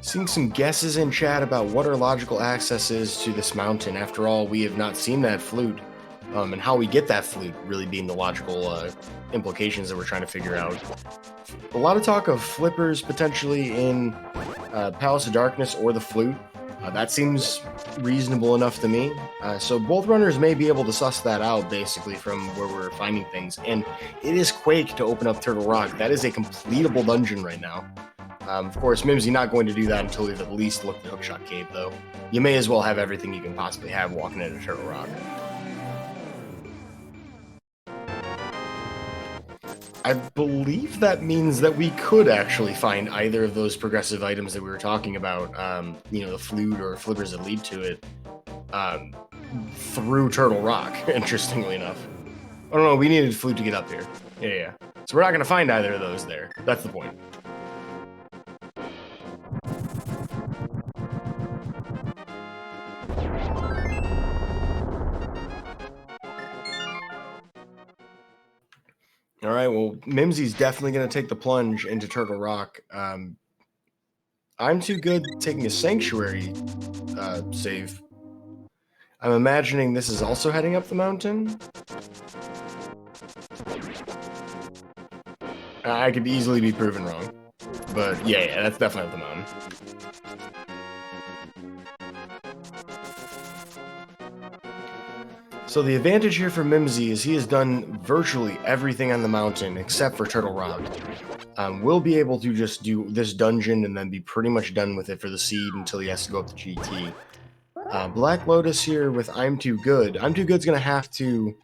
Seeing some guesses in chat about what our logical access is to this mountain. After all, we have not seen that flute. And how we get that flute really being the logical implications that we're trying to figure out. A lot of talk of flippers potentially in Palace of Darkness or the flute. That seems reasonable enough to me. So both runners may be able to suss that out basically from where we're finding things. And it is Quake to open up Turtle Rock. That is a completable dungeon right now. Of course, Mimsy not going to do that until we've at least looked at Hookshot Cave, though. You may as well have everything you can possibly have walking into Turtle Rock. I believe that means that we could actually find either of those progressive items that we were talking about, the flute or flippers that lead to it, through Turtle Rock, interestingly enough. I don't know, we needed flute to get up here. Yeah. So we're not going to find either of those there. That's the point. All right, well, Mimsy's definitely going to take the plunge into Turtle Rock. I'm too good taking a Sanctuary save. I'm imagining this is also heading up the mountain. I could easily be proven wrong. But yeah, that's definitely up the mountain. So the advantage here for Mimsy is he has done virtually everything on the mountain except for Turtle Rock. We'll be able to just do this dungeon and then be pretty much done with it for the seed until he has to go up to GT. Black Lotus here with I'm Too Good. I'm Too Good's going to have to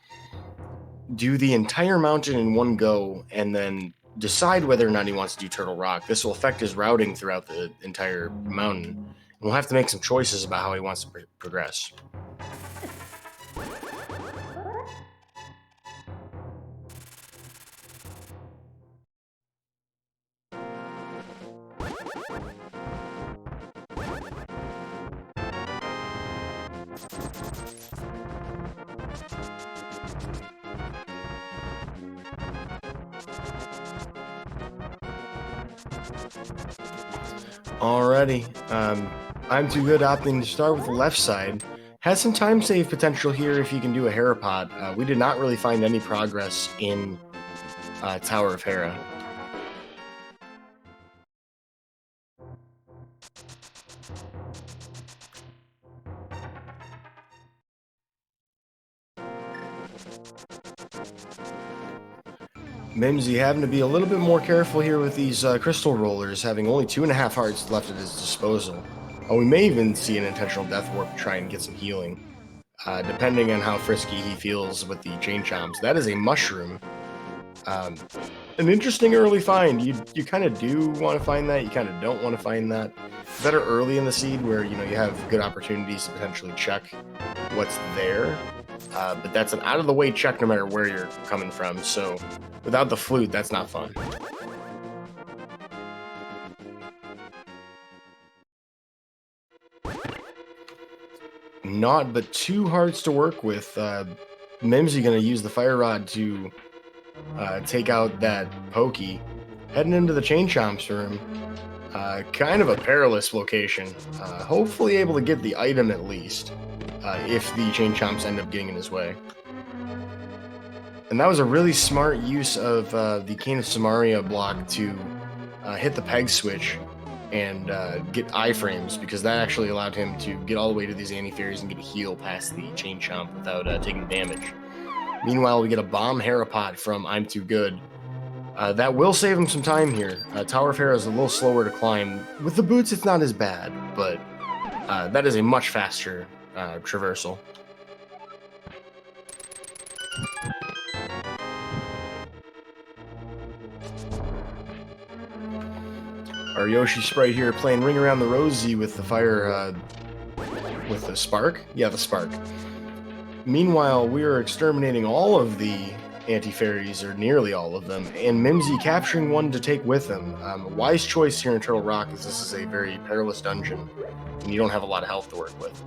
do the entire mountain in one go and then decide whether or not he wants to do Turtle Rock. This will affect his routing throughout the entire mountain. And we'll have to make some choices about how he wants to progress. Alrighty, I'm Too Good opting to start with the left side. Has some time save potential here if you can do a Herapod. We did not really find any progress in Tower of Hera. Mimsy having to be a little bit more careful here with these crystal rollers, having only 2.5 hearts left at his disposal. We may even see an intentional death warp to try and get some healing, depending on how frisky he feels with the chain chomps. That is a mushroom. An interesting early find. You kind of do want to find that. You kind of don't want to find that. Better early in the seed where you have good opportunities to potentially check what's there. But that's an out-of-the-way check no matter where you're coming from, so without the flute, that's not fun. Not but 2 hearts to work with. Mimsy going to use the Fire Rod to take out that Pokey. Heading into the Chain Chomps room. Kind of a perilous location. Hopefully able to get the item at least. If the Chain Chomps end up getting in his way. And that was a really smart use of the Cane of Samaria block to hit the peg switch and get iframes, because that actually allowed him to get all the way to these anti-fairies and get a heal past the Chain Chomp without taking damage. Meanwhile, we get a Bomb Herapod from I'm Too Good. That will save him some time here. Tower of Hera is a little slower to climb. With the boots, it's not as bad, but that is a much faster traversal. Our Yoshi sprite here playing Ring Around the Rosie with the fire, with the spark? Yeah, the spark. Meanwhile, we are exterminating all of the anti-fairies, or nearly all of them, and Mimsy capturing one to take with him. A wise choice here in Turtle Rock, as this is a very perilous dungeon, and you don't have a lot of health to work with.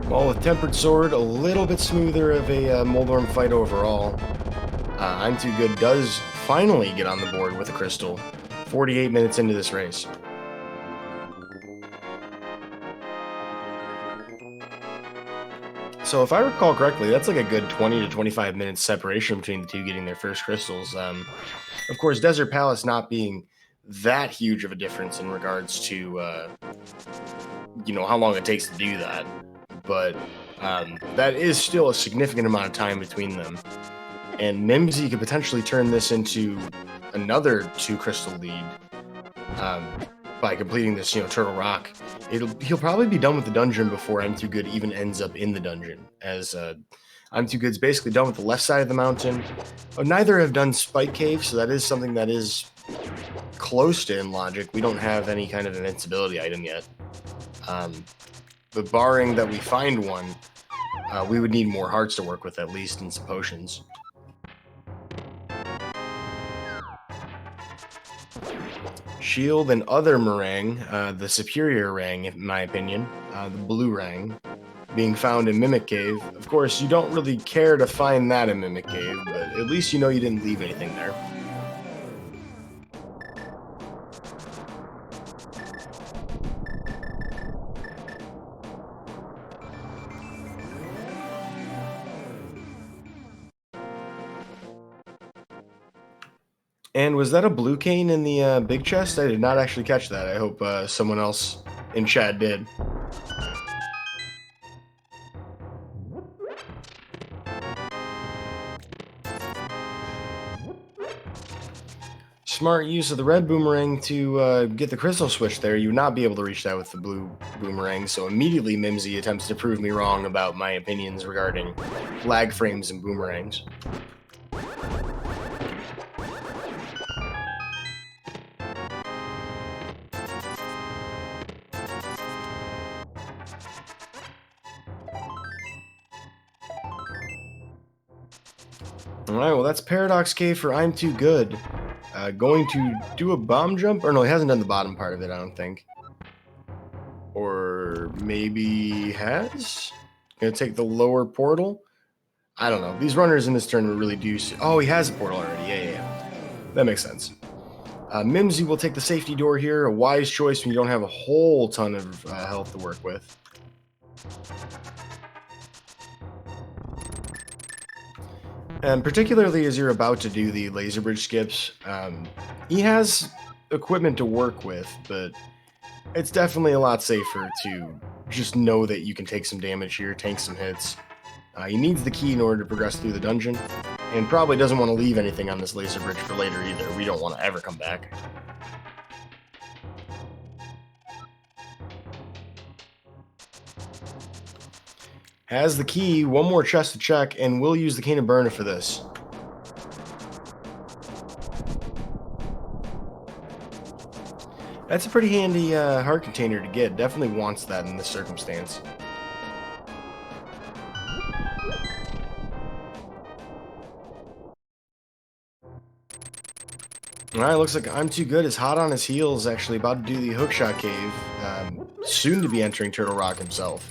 Well, with Tempered Sword, a little bit smoother of a Moldorm fight overall. I'm Too Good does finally get on the board with a crystal, 48 minutes into this race. So if I recall correctly, that's like a good 20 to 25 minutes separation between the two getting their first crystals. Of course, Desert Palace not being that huge of a difference in regards to, how long it takes to do that. But that is still a significant amount of time between them. And Mimsy could potentially turn this into another 2 crystal lead. by completing this, Turtle Rock. He'll probably be done with the dungeon before I'm2good even ends up in the dungeon, as I'm2good's basically done with the left side of the mountain. Neither have done Spike Cave, so that is something that is close to in logic. We don't have any kind of invincibility item yet. But barring that we find one, we would need more hearts to work with, at least, and some potions. Shield and other meringue, the superior rang, in my opinion, the blue rang, being found in Mimic Cave. Of course, you don't really care to find that in Mimic Cave, but at least you know you didn't leave anything there. And was that a blue cane in the big chest? I did not actually catch that. I hope someone else in chat did. Smart use of the red boomerang to get the crystal switch there. You would not be able to reach that with the blue boomerang, so immediately Mimsy attempts to prove me wrong about my opinions regarding lag frames and boomerangs. Alright, well that's Paradox Cave for I'm2good. Going to do a bomb jump? Or no, he hasn't done the bottom part of it, I don't think. Or maybe he has? Gonna take the lower portal? I don't know. These runners in this tournament really do... Oh, he has a portal already. Yeah. That makes sense. Mimsy will take the safety door here. A wise choice when you don't have a whole ton of health to work with. And particularly as you're about to do the laser bridge skips, he has equipment to work with, but it's definitely a lot safer to just know that you can take some damage here, tank some hits. He needs the key in order to progress through the dungeon, and probably doesn't want to leave anything on this laser bridge for later either. We don't want to ever come back. Has the key, one more chest to check, and we'll use the Cane of Burner for this. That's a pretty handy heart container to get. Definitely wants that in this circumstance. Alright, looks like I'm2good is hot on his heels, actually about to do the Hookshot Cave. Soon to be entering Turtle Rock himself.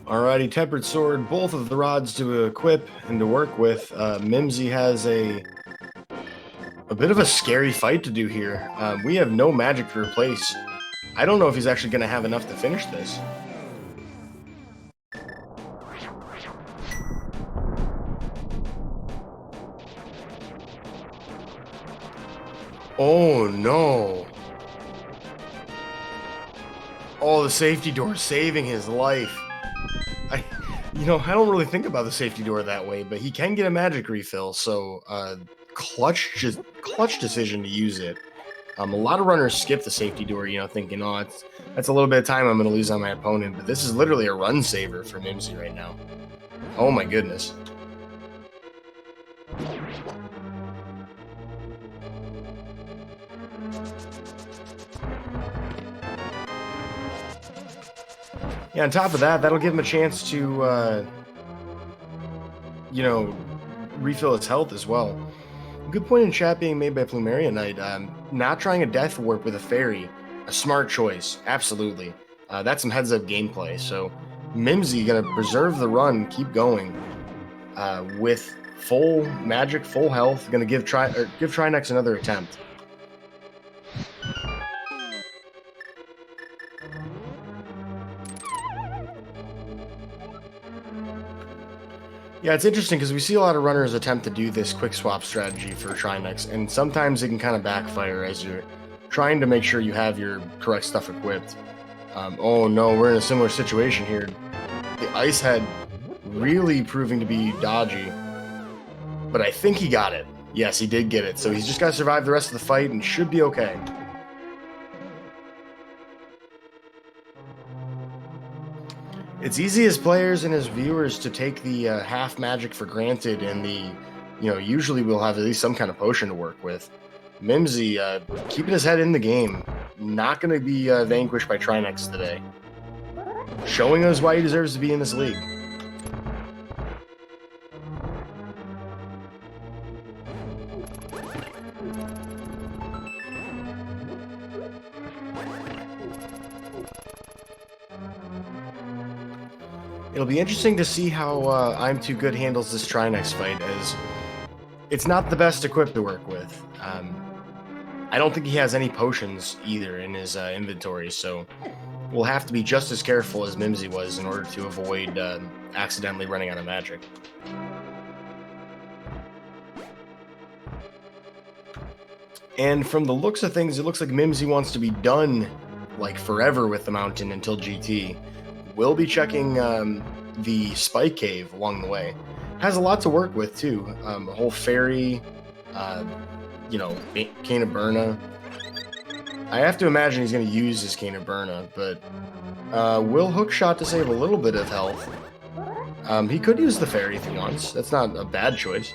Alrighty, Tempered Sword, both of the rods to equip and to work with. Mimsy has a bit of a scary fight to do here. We have no magic to replace. I don't know if he's actually going to have enough to finish this. Oh no. Oh, the safety door saving his life. I don't really think about the safety door that way, but he can get a magic refill, so clutch decision to use it. A lot of runners skip the safety door, thinking, oh, that's a little bit of time I'm going to lose on my opponent, but this is literally a run saver for Mimsy right now. Oh my goodness. Yeah, on top of that, that'll give him a chance to, refill his health as well. Good point in chat being made by Plumeria Knight. Not trying a death warp with a fairy. A smart choice. Absolutely. That's some heads-up gameplay. So, Mimsy going to preserve the run, keep going. With full magic, full health. Going to give Trinex another attempt. Yeah, it's interesting because we see a lot of runners attempt to do this quick swap strategy for Trinex, and sometimes it can kind of backfire as you're trying to make sure you have your correct stuff equipped. Oh no, we're in a similar situation here. The Ice Head really proving to be dodgy, but I think he got it. Yes, he did get it, so he's just got to survive the rest of the fight and should be okay. It's easy as players and as viewers to take the half magic for granted, and usually we'll have at least some kind of potion to work with. Mimsy keeping his head in the game, not going to be vanquished by Trinex today. Showing us why he deserves to be in this league. It'll be interesting to see how I'm2good handles this Trinex fight, as it's not the best equipped to work with. I don't think he has any potions either in his inventory, so we'll have to be just as careful as Mimsy was in order to avoid accidentally running out of magic. And from the looks of things, it looks like Mimsy wants to be done like forever with the mountain until GT. We'll be checking the Spike Cave along the way. Has a lot to work with too. A whole fairy, Cane of Burna. I have to imagine he's going to use his Cane of Burna, but will Hookshot to save a little bit of health. He could use the fairy if he wants. That's not a bad choice.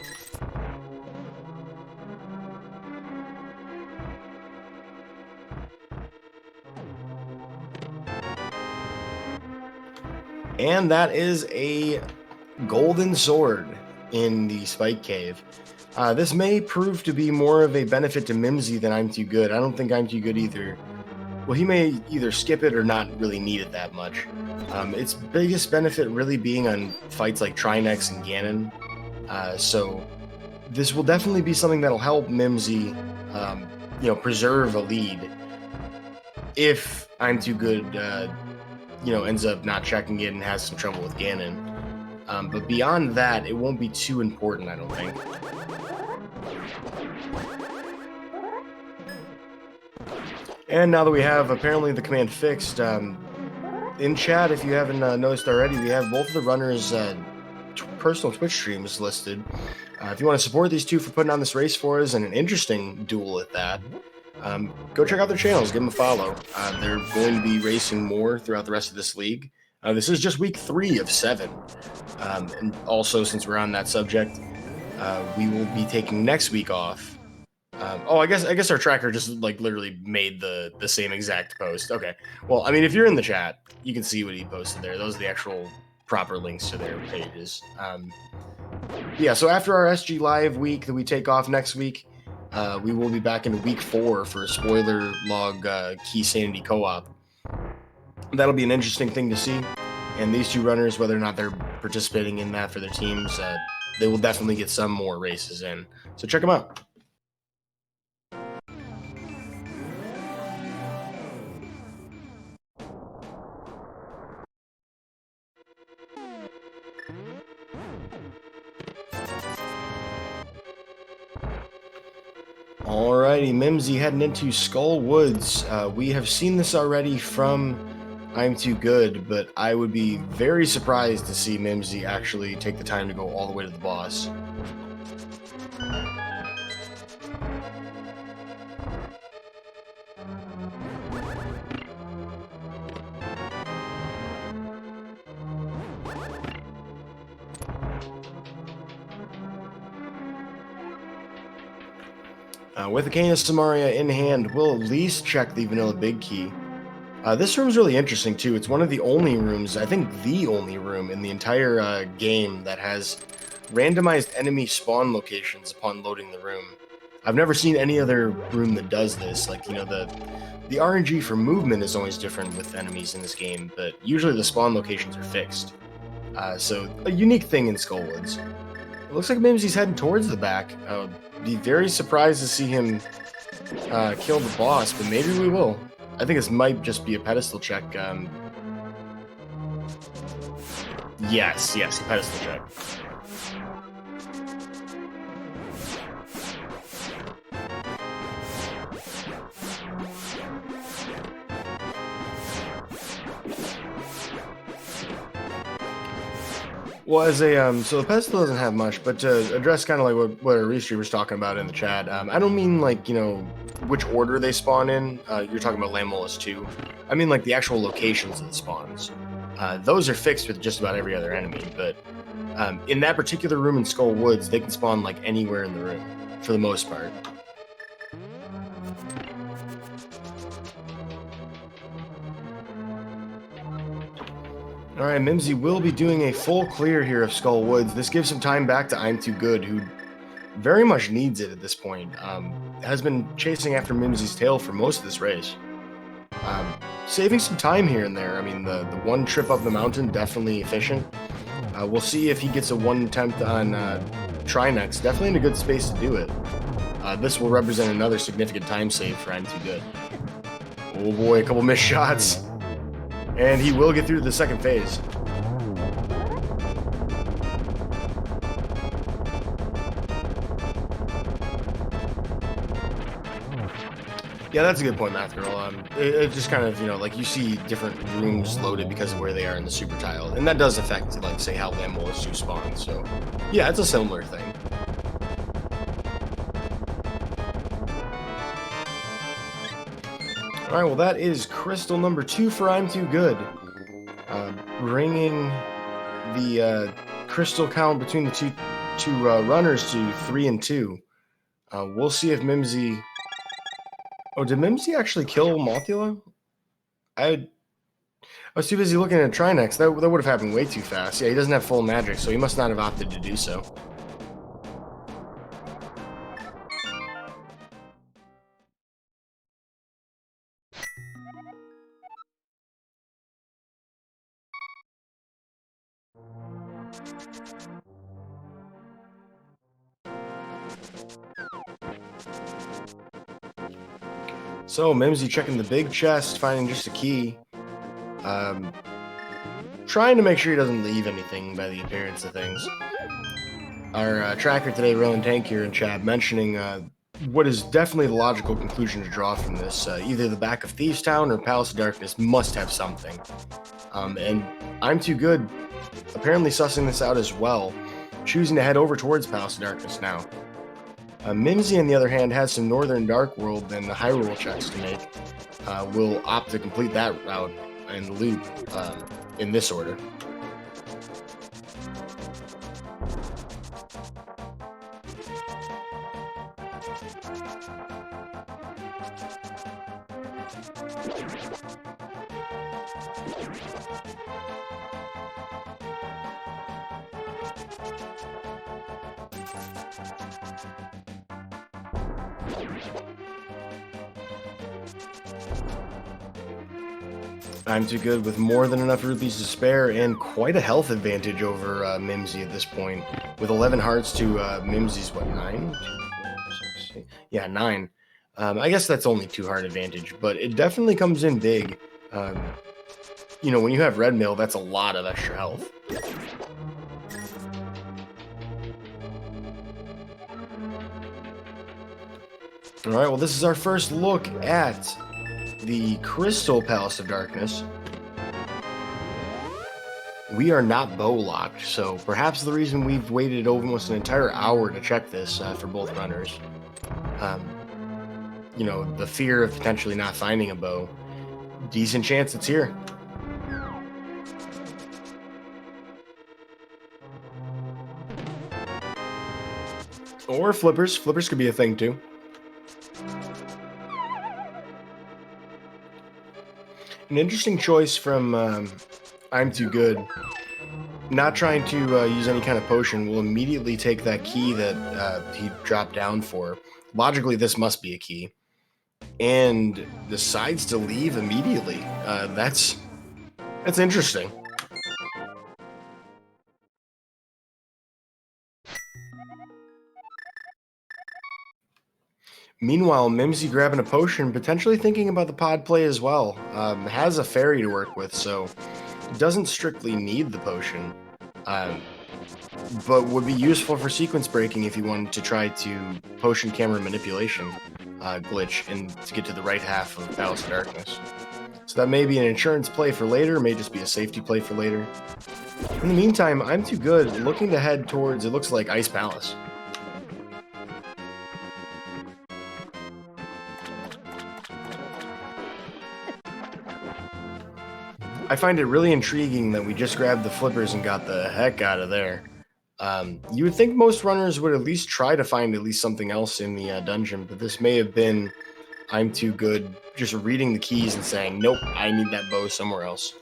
And that is a golden sword in the Spike Cave. This may prove to be more of a benefit to Mimsy than I'm2good. I don't think I'm2good either. Well, he may either skip it or not really need it that much. Its biggest benefit really being on fights like Trinex and Ganon. So this will definitely be something that'll help Mimsy, preserve a lead. If I'm2good, ends up not checking it and has some trouble with Ganon. But beyond that, it won't be too important, I don't think. And now that we have apparently the command fixed, in chat, if you haven't noticed already, we have both of the runners' personal Twitch streams listed. If you want to support these two for putting on this race for us, and an interesting duel at that, go check out their channels, give them a follow. They're going to be racing more throughout the rest of this league. This is just week 3 of 7. And also, since we're on that subject, we will be taking next week off. I guess our tracker just literally made the same exact post. Okay. Well, I mean, if you're in the chat, you can see what he posted there. Those are the actual proper links to their pages. Yeah, so after our SG Live week that we take off next week, we will be back into week 4 for a spoiler log Key Sanity co-op. That'll be an interesting thing to see. And these two runners, whether or not they're participating in that for their teams, they will definitely get some more races in. So check them out. Alrighty, Mimsy heading into Skull Woods. We have seen this already from I'm2good, but I would be very surprised to see Mimsy actually take the time to go all the way to the boss. With the Cane of Samaria in hand, we'll at least check the Vanilla Big Key. This room's really interesting too. It's one of the only rooms, I think the only room in the entire game that has randomized enemy spawn locations upon loading the room. I've never seen any other room that does this. The RNG for movement is always different with enemies in this game, but usually the spawn locations are fixed. So a unique thing in Skullwoods. It looks like Mimsy's heading towards the back. Be very surprised to see him kill the boss, but maybe we will. I think this might just be a pedestal check. Yes, a pedestal check. Well, as a so the pedestal doesn't have much, but to address kind of like what a restream was talking about in the chat, I don't mean like which order they spawn in. You're talking about Lamolus too. I mean like the actual locations of the spawns. Those are fixed with just about every other enemy, but in that particular room in Skull Woods, they can spawn like anywhere in the room for the most part. All right, Mimsy will be doing a full clear here of Skull Woods. This gives some time back to I'm2good, who very much needs it at this point. Has been chasing after Mimsy's tail for most of this race. Saving some time here and there. I mean, the one trip up the mountain, definitely efficient. We'll see if he gets a one attempt on Trinex. Definitely in a good space to do it. This will represent another significant time save for I'm2good. Oh boy, a couple missed shots. And he will get through to the second phase. Yeah, that's a good point, Math Girl. It just kind of, like you see different rooms loaded because of where they are in the super tile. And that does affect, like, say, how Lamolus do spawn. So, yeah, it's a similar thing. All right, well, that is crystal number 2 for I'm2good. Bringing the crystal count between the two runners to 3 and 2. We'll see if Mimsy... Oh, did Mimsy actually kill Mothula? I was too busy looking at Trinex. That would have happened way too fast. Yeah, he doesn't have full magic, so he must not have opted to do so. So, Mimsy checking the big chest, finding just a key. Trying to make sure he doesn't leave anything by the appearance of things. Our tracker today, Roland Tank here in chat, mentioning what is definitely the logical conclusion to draw from this. Either the back of Thieves Town or Palace of Darkness must have something. And I'm2good apparently sussing this out as well, choosing to head over towards Palace of Darkness now. Mimsy, on the other hand, has some Northern Dark World and the Hyrule checks to make. Will opt to complete that route and loop in this order. I'm2good with more than enough rupees to spare and quite a health advantage over Mimsy at this point. With 11 hearts to Mimsy's, what, 9? 2, 4, 6, 8. Yeah, 9. I guess that's only 2 heart advantage, but it definitely comes in big. When you have Red Mill, that's a lot of extra health. All right, well, this is our first look at the Crystal Palace of Darkness. We are not bow locked, so perhaps the reason we've waited almost an entire hour to check this for both runners. The fear of potentially not finding a bow. Decent chance it's here. Or flippers. Flippers could be a thing too. An interesting choice from I'm2good. Not trying to use any kind of potion, will immediately take that key that he dropped down for. Logically, this must be a key. And decides to leave immediately. That's interesting. Meanwhile, Mimsy grabbing a potion, potentially thinking about the pod play as well. Has a fairy to work with, so doesn't strictly need the potion, but would be useful for sequence breaking if you wanted to try to potion camera manipulation glitch and to get to the right half of Palace of Darkness. So that may be an insurance play for later, may just be a safety play for later. In the meantime, I'm Too Good, looking to head towards, it looks like, Ice Palace. I find it really intriguing that we just grabbed the flippers and got the heck out of there. You would think most runners would at least try to find at least something else in the dungeon, but this may have been I'm Too Good just reading the keys and saying, nope, I need that bow somewhere else.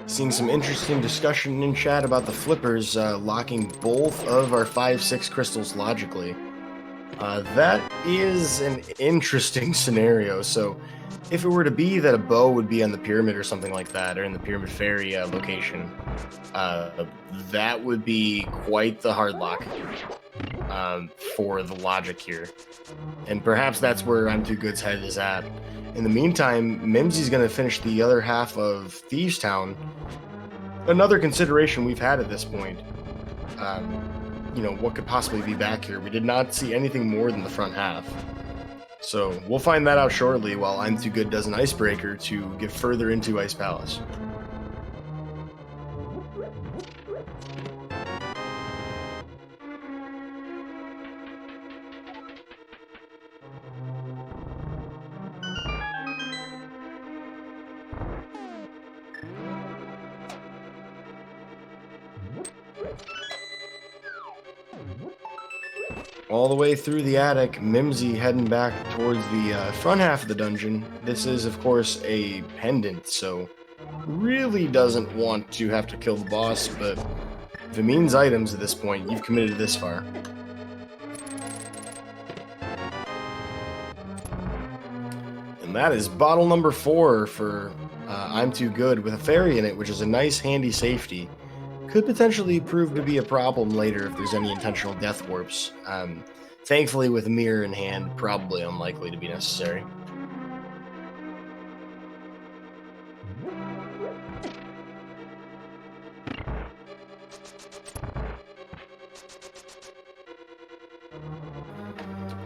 Seeing some interesting discussion in chat about the flippers locking both of our 5-6 crystals logically. That is an interesting scenario. So if it were to be that a bow would be on the pyramid or something like that, or in the Pyramid Fairy location, that would be quite the hard lock for the logic here. And perhaps that's where I'm Too Good's head is at. In the meantime, Mimsy's going to finish the other half of Thieves Town. Another consideration we've had at this point. You know, what could possibly be back here? We did not see anything more than the front half. So we'll find that out shortly while I'm Too Good does an icebreaker to get further into Ice Palace. All the way through the attic, Mimsy heading back towards the front half of the dungeon. This is, of course, a pendant, so really doesn't want to have to kill the boss, but if it means items at this point, you've committed this far. And that is bottle number 4 for I'm Too Good, with a fairy in it, which is a nice, handy safety. Could potentially prove to be a problem later if there's any intentional death warps. Thankfully, with a mirror in hand, probably unlikely to be necessary.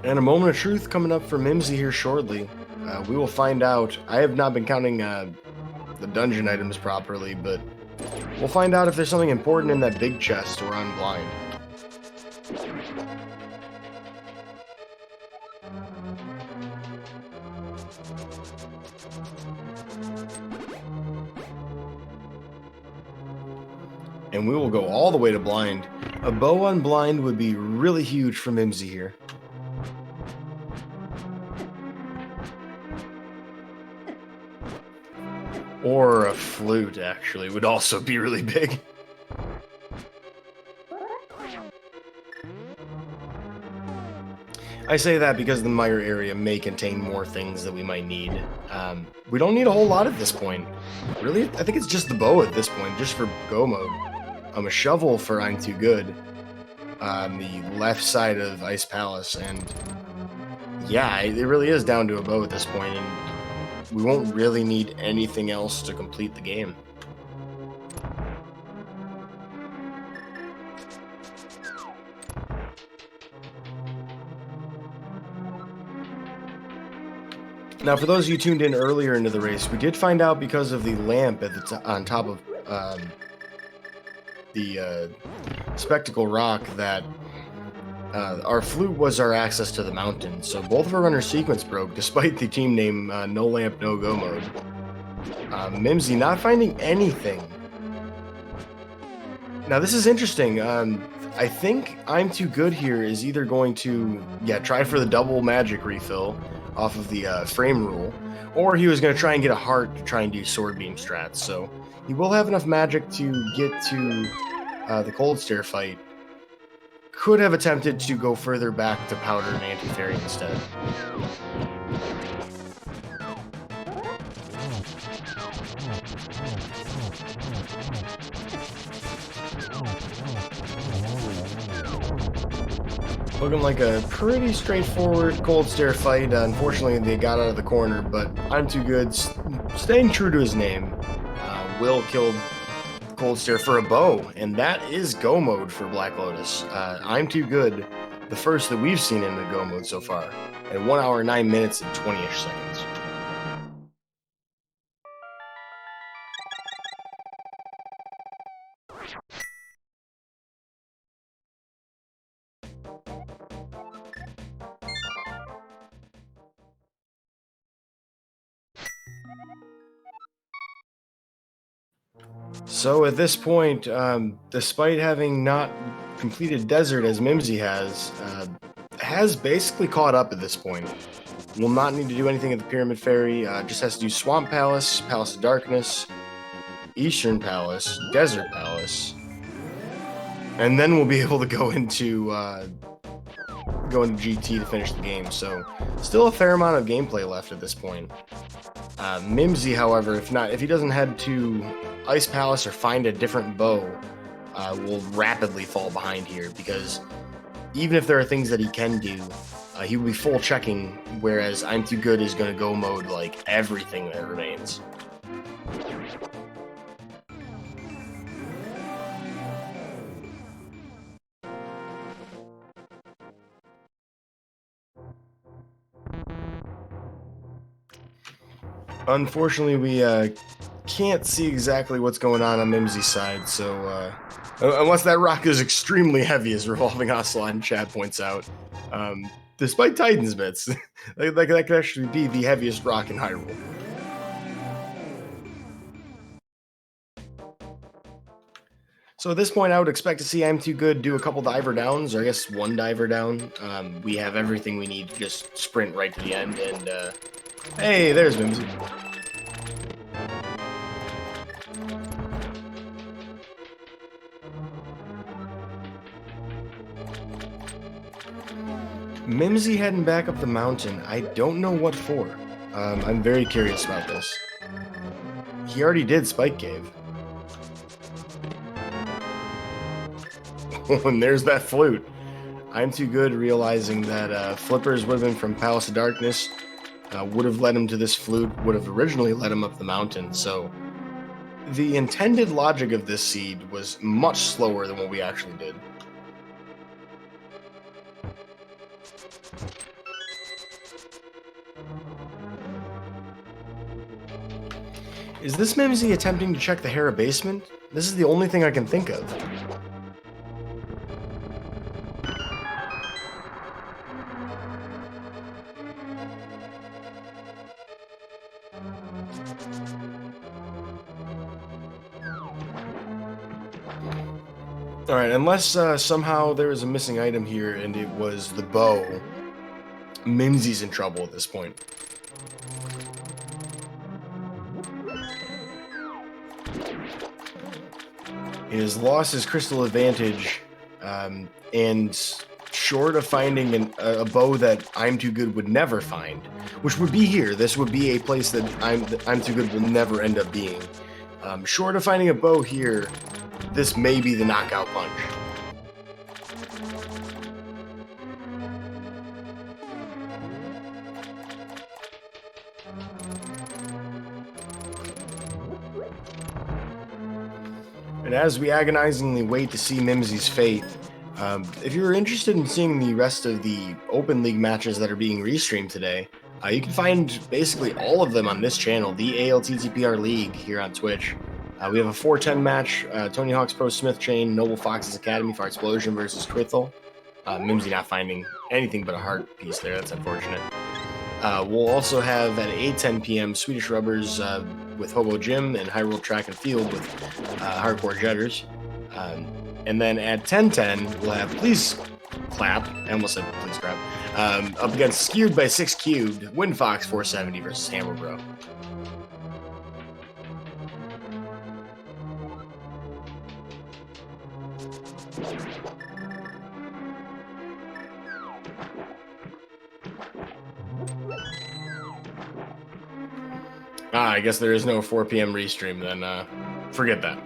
And a moment of truth coming up for Mimsy here shortly. We will find out. I have not been counting the dungeon items properly, but we'll find out if there's something important in that big chest or on blind. And we will go all the way to blind. A bow on blind would be really huge for Mimsy here. Or a flute, actually, would also be really big. I say that because the mire area may contain more things that we might need. We don't need a whole lot at this point. Really, I think it's just the bow at this point, just for go mode. A shovel for I'm Too Good on the left side of Ice Palace, and yeah, it really is down to a bow at this point, and we won't really need anything else to complete the game. Now, for those of you tuned in earlier into the race, we did find out because of the lamp at the on top of the spectacle rock that our flute was our access to the mountain. So both of our runners' sequence broke, despite the team name No Lamp, No Go mode. Mimsy not finding anything. Now, this is interesting. I think I'm Too Good here is either going to, try for the double magic refill off of the frame rule, or he was going to try and get a heart to try and do sword beam strats. So he will have enough magic to get to the cold stare fight. Could have attempted to go further back to powder and anti-fairy instead. Looking like a pretty straightforward cold stare fight. Unfortunately, they got out of the corner, but I'm Too Good, staying true to his name, will kill cold stare for a bow, and that is go mode for Black Lotus. I'm Too Good, the first that we've seen in the go mode so far, at 1 hour, 9 minutes, and 20-ish seconds. So at this point, despite having not completed Desert as Mimsy has basically caught up at this point. Will not need to do anything at the Pyramid Ferry, just has to do Swamp Palace, Palace of Darkness, Eastern Palace, Desert Palace, and then we'll be able to go into GT to finish the game. So still a fair amount of gameplay left at this point. Mimsy, however, if he doesn't head to Ice Palace or find a different bow, will rapidly fall behind here, because even if there are things that he can do, he will be full checking, whereas I'm Too Good is going to go mode like everything that remains. Unfortunately, we can't see exactly what's going on Mimsy's side, so unless that rock is extremely heavy, as Revolving Ocelot and Chad points out, despite Titan's Mitts, that could actually be the heaviest rock in Hyrule. So at this point, I would expect to see I'm Too Good do a couple diver downs, or I guess one diver down. We have everything we need to just sprint right to the end, and hey, there's Mimsy. Mimsy heading back up the mountain. I don't know what for. I'm very curious about this. He already did Spike Cave. And there's that flute. I'm Too Good, realizing that flippers would have been from Palace of Darkness, would have led him to this flute, would have originally led him up the mountain. So the intended logic of this seed was much slower than what we actually did. Is this Mimsy attempting to check the Hera basement? This is the only thing I can think of. Alright, unless somehow there is a missing item here and it was the bow, Mimsy's in trouble at this point. He has lost his crystal advantage, and short of finding a bow that I'm Too Good would never find, which would be here. This would be a place that I'm Too Good will never end up being. Short of finding a bow here, this may be the knockout punch. And as we agonizingly wait to see Mimsy's fate, if you're interested in seeing the rest of the Open League matches that are being restreamed today, you can find basically all of them on this channel, the ALTTPR League here on Twitch. We have a 4-10 match, Tony Hawk's Pro Smith Chain, Noble Fox's Academy for Explosion versus Twithel. Mimsy not finding anything but a heart piece there, that's unfortunate. We'll also have at 8:10 p.m. Swedish Rubbers with Hobo Jim and Hyrule Track and Field with Hardcore Jetters. And then at 10:10, we'll have Please Clap, I almost said Please Crap, up against Skewed by 6 Cubed, Windfox 470 versus Hammer Bro. I guess there is no 4 p.m. restream, then forget that.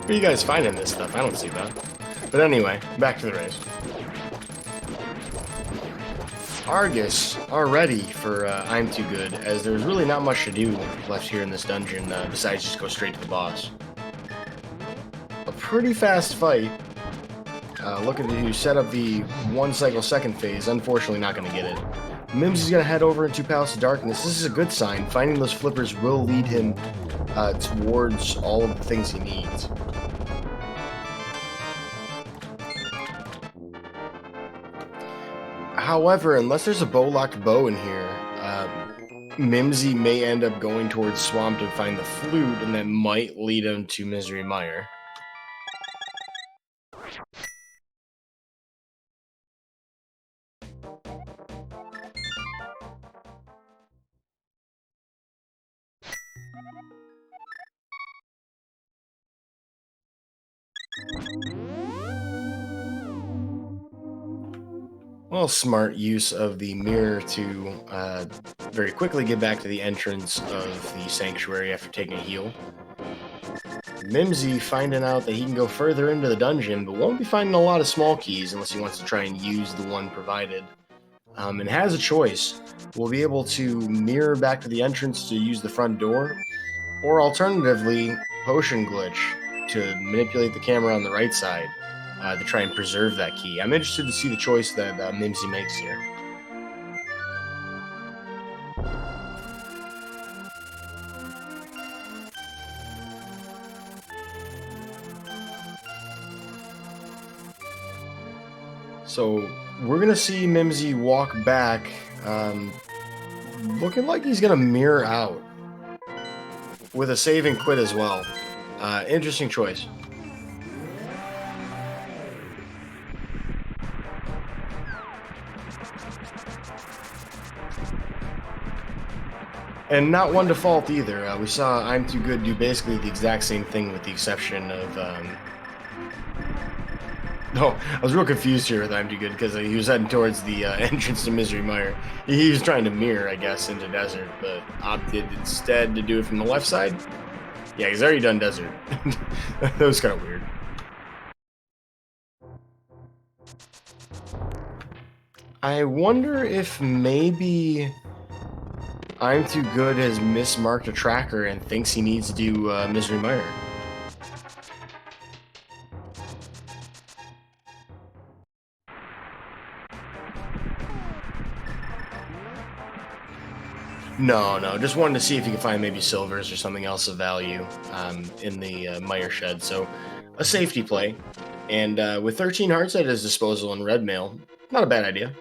Where are you guys finding this stuff? I don't see that. But anyway, back to the race. Argus are ready for I'm Too Good, as there's really not much to do left here in this dungeon besides just go straight to the boss. A pretty fast fight. Looking to set up the 1 cycle second phase. Unfortunately, not going to get it. Mimsy's going to head over into Palace of Darkness. This is a good sign. Finding those flippers will lead him towards all of the things he needs. However, unless there's a bow-locked bow in here, Mimsy may end up going towards Swamp to find the flute, and that might lead him to Misery Mire. Well, smart use of the mirror to very quickly get back to the entrance of the sanctuary after taking a heal. Mimsy finding out that he can go further into the dungeon, but won't be finding a lot of small keys unless he wants to try and use the one provided. And has a choice. We'll be able to mirror back to the entrance to use the front door, or alternatively, Potion Glitch to manipulate the camera on the right side to try and preserve that key. I'm interested to see the choice that Mimsy makes here. So we're going to see Mimsy walk back, looking like he's going to mirror out with a save and quit as well. Interesting choice. And not one to fault either. We saw I'm Too Good do basically the exact same thing with the exception of... No, I was real confused here with I'm Too Good because he was heading towards the entrance to Misery Mire. He was trying to mirror, I guess, into Desert, but opted instead to do it from the left side. Yeah, he's already done Desert. That was kind of weird. I wonder if maybe I'm Too Good has mismarked a tracker and thinks he needs to do Misery Mire. No, just wanted to see if you could find maybe silvers or something else of value in the Mire Shed. So, a safety play. And with 13 hearts at his disposal in red mail, not a bad idea.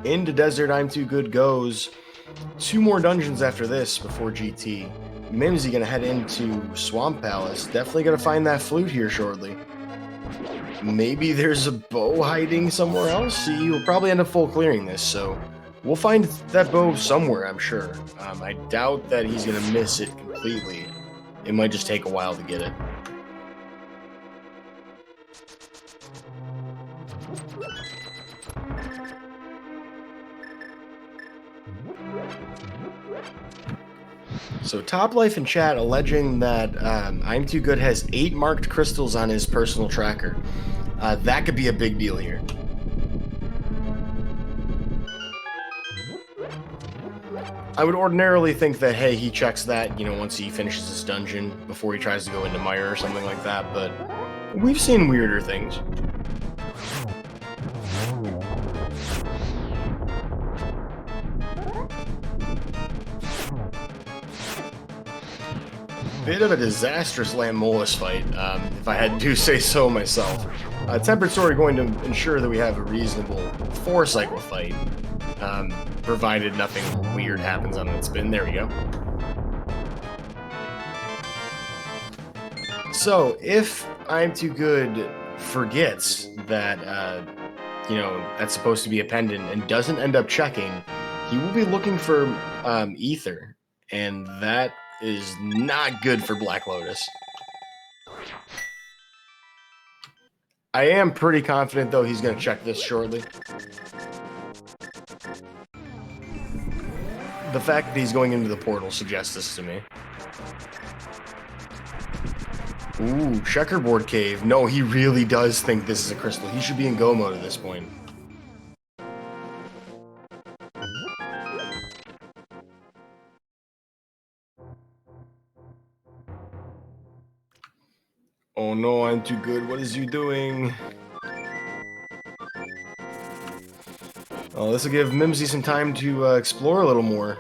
Into Desert, I'm Too Good goes. 2 more dungeons after this before GT. Mimsy gonna head into Swamp Palace. Definitely gonna find that flute here shortly. Maybe there's a bow hiding somewhere else. He will probably end up full clearing this, so we'll find that bow somewhere, I'm sure. I doubt that he's gonna miss it completely. It might just take a while to get it. So Top Life in chat alleging that I'm Too Good has 8 marked crystals on his personal tracker. That could be a big deal here. I would ordinarily think that, hey, he checks that, once he finishes this dungeon before he tries to go into Mire or something like that, but we've seen weirder things. Bit of a disastrous Lamolus fight, if I had to say so myself. Tempered Story going to ensure that we have a reasonable 4-cycle fight, provided nothing weird happens on that spin. There we go. So, if I'm Too Good forgets that, that's supposed to be a pendant and doesn't end up checking, he will be looking for Ether, and that is not good for Black Lotus. I am pretty confident, though, he's going to check this shortly. The fact that he's going into the portal suggests this to me. Ooh, checkerboard cave. No, he really does think this is a crystal. He should be in go mode at this point. Oh no, I'm too good. What is you doing? Oh, this will give Mimsy some time to explore a little more.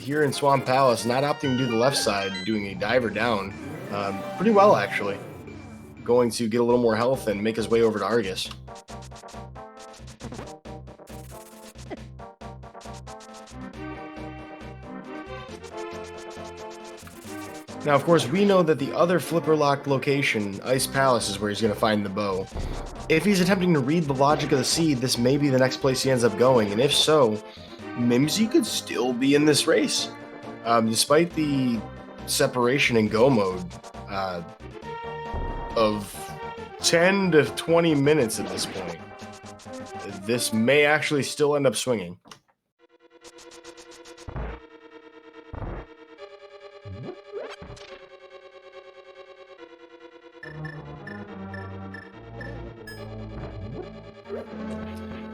Here in Swamp Palace, not opting to do the left side, doing a diver down. Pretty well, actually. Going to get a little more health and make his way over to Argus. Now, of course, we know that the other flipper-locked location, Ice Palace, is where he's going to find the bow. If he's attempting to read the logic of the seed, this may be the next place he ends up going, and if so, Mimsy could still be in this race. Despite the separation in go mode of 10 to 20 minutes at this point, this may actually still end up swinging.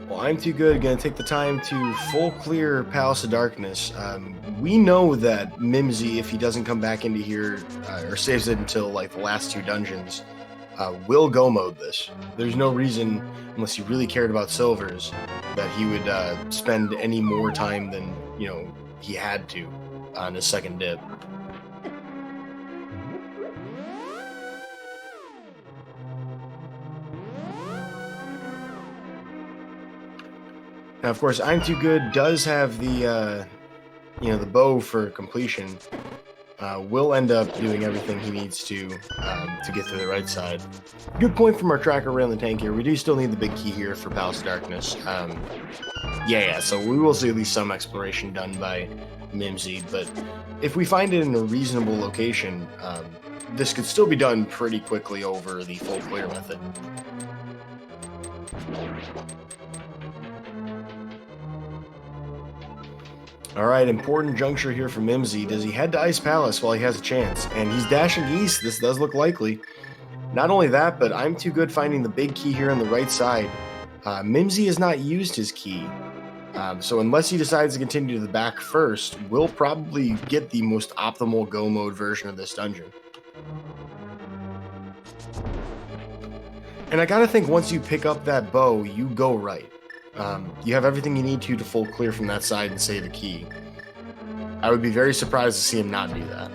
Well, I'm too good. Gonna take the time to full clear Palace of Darkness. We know that Mimsy, if he doesn't come back into here or saves it until like the last two dungeons, will go mode this. There's no reason, unless he really cared about silvers, that he would spend any more time than he had to on his second dip. Now, of course, I'm Too Good does have the, the bow for completion. Will end up doing everything he needs to get to the right side. Good point from our tracker around the tank here. We do still need the big key here for Palace of Darkness. So we will see at least some exploration done by Mimsy, but if we find it in a reasonable location, this could still be done pretty quickly over the full clear method. Alright, important juncture here for Mimsy. Does he head to Ice Palace while he has a chance? And he's dashing east. This does look likely. Not only that, but I'm Too Good finding the big key here on the right side. Mimsy has not used his key. So unless he decides to continue to the back first, we'll probably get the most optimal go mode version of this dungeon. And I gotta think once you pick up that bow, you go right. You have everything you need to full clear from that side and save the key. I would be very surprised to see him not do that.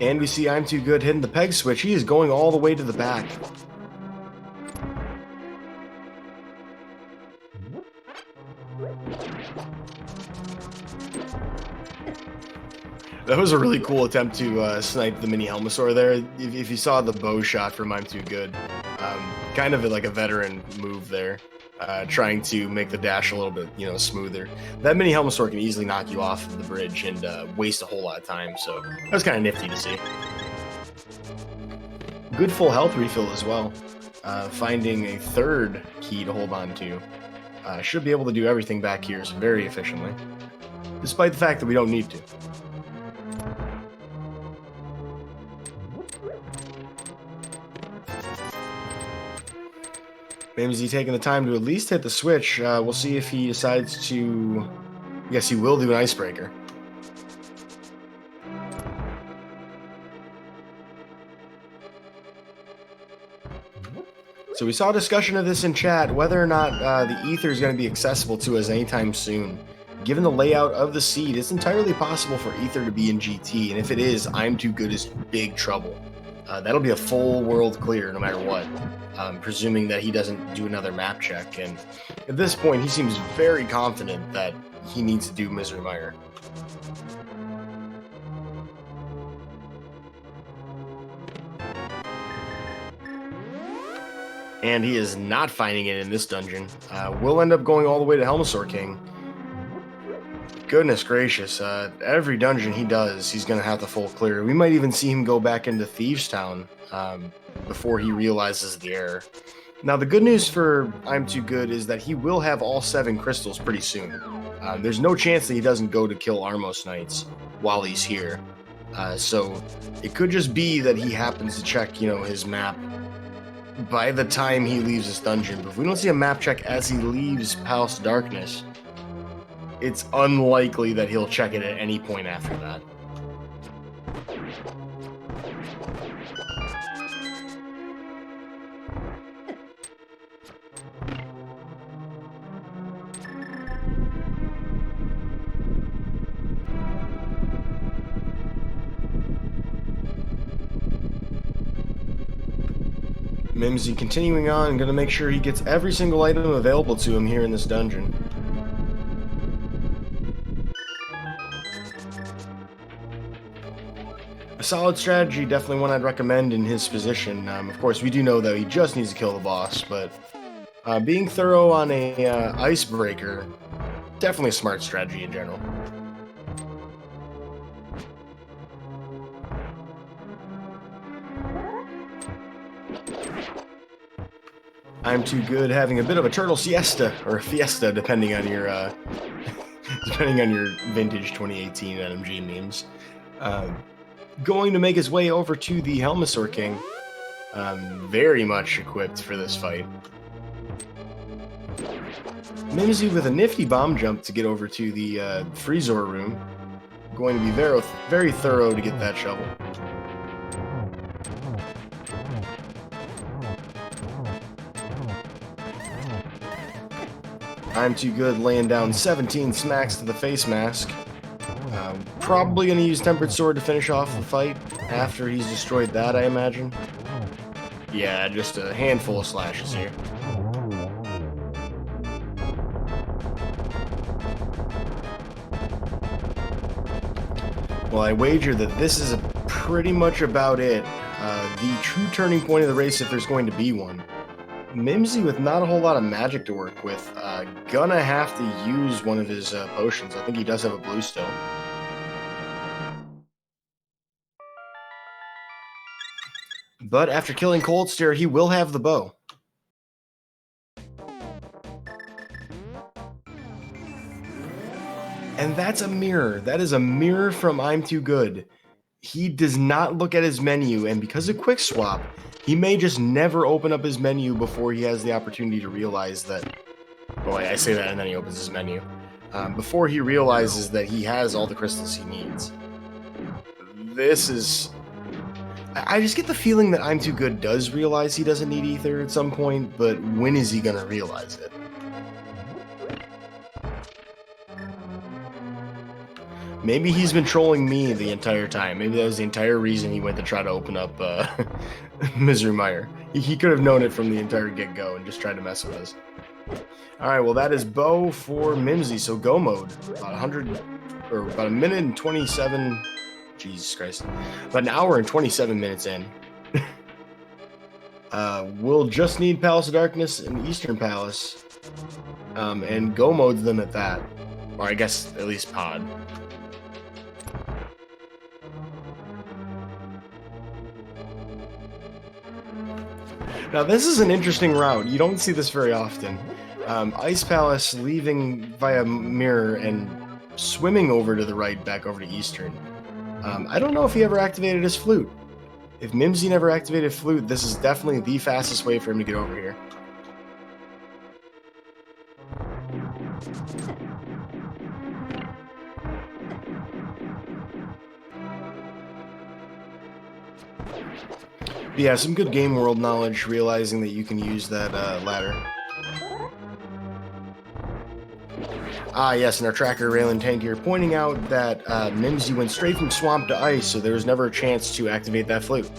And we see I'm Too Good hitting the peg switch. He is going all the way to the back. That was a really cool attempt to snipe the mini Helmosaur there. If you saw the bow shot from I'm Too Good, kind of like a veteran move there, trying to make the dash a little bit, smoother. That mini Helmosaur can easily knock you off of the bridge and waste a whole lot of time, so that was kind of nifty to see. Good full health refill as well. Finding a third key to hold on to. Should be able to do everything back here very efficiently, despite the fact that we don't need to. Mimsy taking the time to at least hit the switch. We'll see if he decides to... Yes, he will do an icebreaker. So we saw a discussion of this in chat, whether or not the ether is going to be accessible to us anytime soon. Given the layout of the seed, it's entirely possible for ether to be in GT, and if it is, I'm Too Good is big trouble. That'll be a full world clear no matter what. Presuming that he doesn't do another map check, and at this point he seems very confident that he needs to do Misery Mire. And he is not finding it in this dungeon. We'll end up going all the way to Helmosaur King. Goodness gracious, every dungeon he does, he's going to have the full clear. We might even see him go back into Thieves Town before he realizes the error. Now, the good news for I'm2good is that he will have all 7 crystals pretty soon. There's no chance that he doesn't go to kill Armos Knights while he's here. So it could just be that he happens to check, his map by the time he leaves this dungeon. But if we don't see a map check as he leaves Palace of Darkness, it's unlikely that he'll check it at any point after that. Mimsy continuing on, going to make sure he gets every single item available to him here in this dungeon. A solid strategy, definitely one I'd recommend in his position. Of course, we do know that he just needs to kill the boss, but being thorough on a icebreaker, definitely a smart strategy in general. I'm2good having a bit of a turtle siesta, or a fiesta, depending on your vintage 2018 NMG memes. Going to make his way over to the Helmasaur King. Very much equipped for this fight. Mimsy with a nifty bomb jump to get over to the Freezor room. Going to be very, very thorough to get that shovel. I'm2good laying down 17 smacks to the face mask. Probably going to use Tempered Sword to finish off the fight after he's destroyed that, I imagine. Yeah, just a handful of slashes here. Well, I wager that this is pretty much about it. The true turning point of the race, if there's going to be one. Mimsy with not a whole lot of magic to work with, gonna have to use one of his potions. I think he does have a blue still. But after killing Cold Stare, he will have the bow. And that's a mirror. That is a mirror from I'm2good. He does not look at his menu, and because of Quick Swap, he may just never open up his menu before he has the opportunity to realize that... Well, I say that and then he opens his menu. Before he realizes that he has all the crystals he needs. This is... I just get the feeling that I'm2good does realize he doesn't need Ether at some point, but when is he gonna realize it? Maybe he's been trolling me the entire time. Maybe that was the entire reason he went to try to open up Misery Mire. He could have known it from the entire get-go and just tried to mess with us. Alright, well that is bow for Mimsy, so go mode. About a minute and 27... Jesus Christ. About an hour and 27 minutes in. We'll just need Palace of Darkness and Eastern Palace. And go mode them at that. Or I guess at least pod. Now this is an interesting route. You don't see this very often. Ice Palace leaving via Mirror and swimming over to the right back over to Eastern. I don't know if he ever activated his flute. If Mimsy never activated flute, this is definitely the fastest way for him to get over here. But yeah, some good game world knowledge, realizing that you can use that ladder. Ah, yes, and our tracker, Raylan Tank here, pointing out that Mimsy went straight from swamp to ice, so there was never a chance to activate that flute.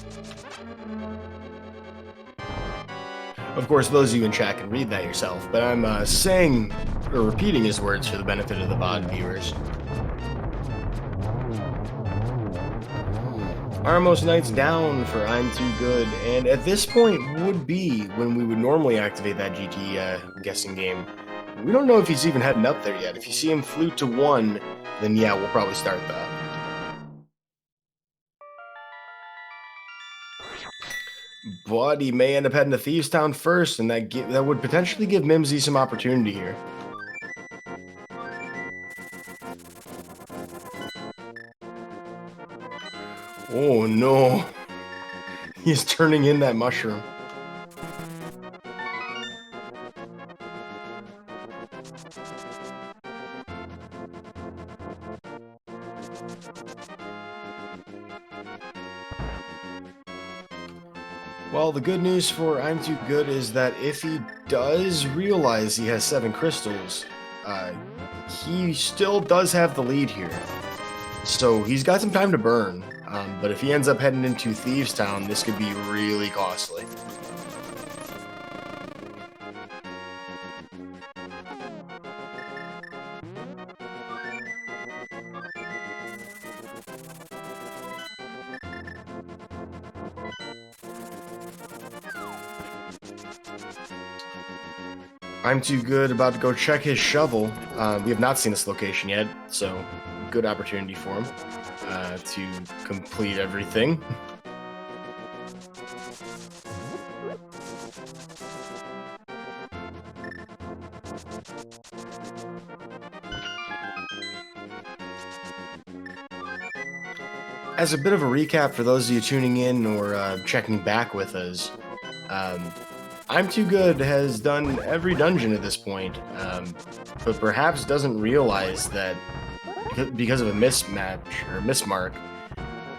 Of course, those of you in chat can read that yourself, but I'm saying, or repeating his words for the benefit of the VOD viewers. Armos Knight's down for I'm2good, and at this point would be when we would normally activate that GT guessing game. We don't know if he's even heading up there yet. If you see him flute to 1, then yeah, we'll probably start that. But he may end up heading to Thieves Town first, and that would potentially give Mimsy some opportunity here. Oh no, he's turning in that mushroom. Well, the good news for I'm2good is that if he does realize he has 7 crystals, he still does have the lead here. So he's got some time to burn, but if he ends up heading into Thieves Town, this could be really costly. I'm2good about to go check his shovel. We have not seen this location yet, so good opportunity for him to complete everything. As a bit of a recap for those of you tuning in or checking back with us, I'm2good has done every dungeon at this point, but perhaps doesn't realize that because of a mismatch or mismark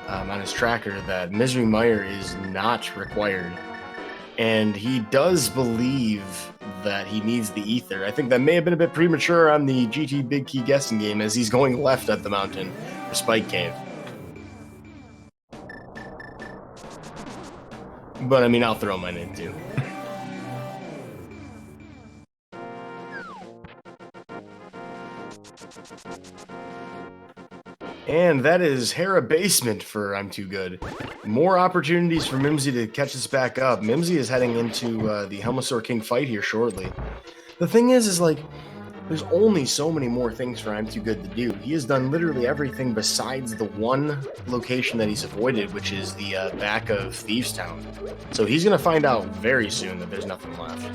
on his tracker that Misery Mire is not required. And he does believe that he needs the ether. I think that may have been a bit premature on the GT Big Key guessing game as he's going left at the mountain for Spike Cave. But I mean, I'll throw mine in too. And that is Hera Basement for I'm2good. More opportunities for Mimsy to catch us back up. Mimsy is heading into the Helmasaur King fight here shortly. The thing is like, there's only so many more things for I'm2good to do. He has done literally everything besides the one location that he's avoided, which is the back of Thieves Town. So he's going to find out very soon that there's nothing left.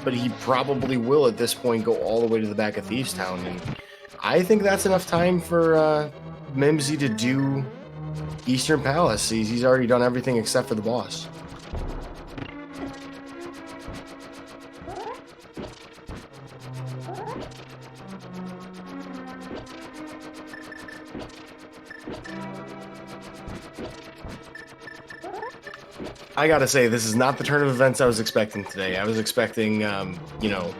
But he probably will at this point go all the way to the back of Thieves Town, and I think that's enough time for Mimsy to do Eastern Palace. He's already done everything except for the boss. I gotta say, this is not the turn of events I was expecting today. I was expecting, you know,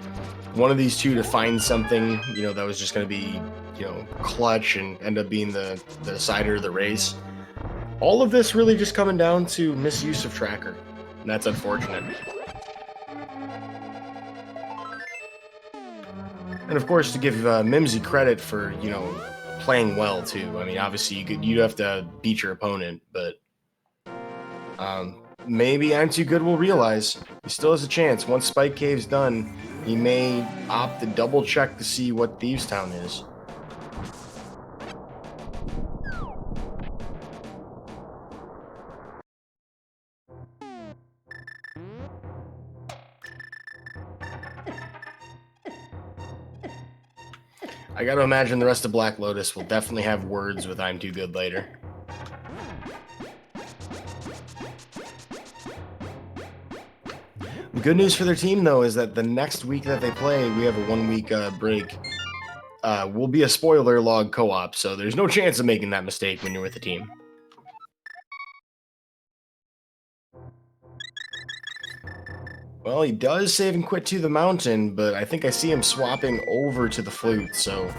one of these two to find something, you know, that was just going to be, you know, clutch and end up being the decider of the race. All of this really just coming down to misuse of tracker, and that's unfortunate. And of course, to give Mimsy credit for, you know, playing well too. I mean, obviously you'd have to beat your opponent, but maybe I'm2good will realize he still has a chance. Once Spike Cave's done, he may opt to double check to see what Thieves Town is. I gotta imagine the rest of Black Lotus will definitely have words with I'm2good later. Good news for their team, though, is that the next week that they play, we have a 1-week break. Will be a spoiler log co-op, so there's no chance of making that mistake when you're with the team. Well, he does save and quit to the mountain, but I think I see him swapping over to the flute, so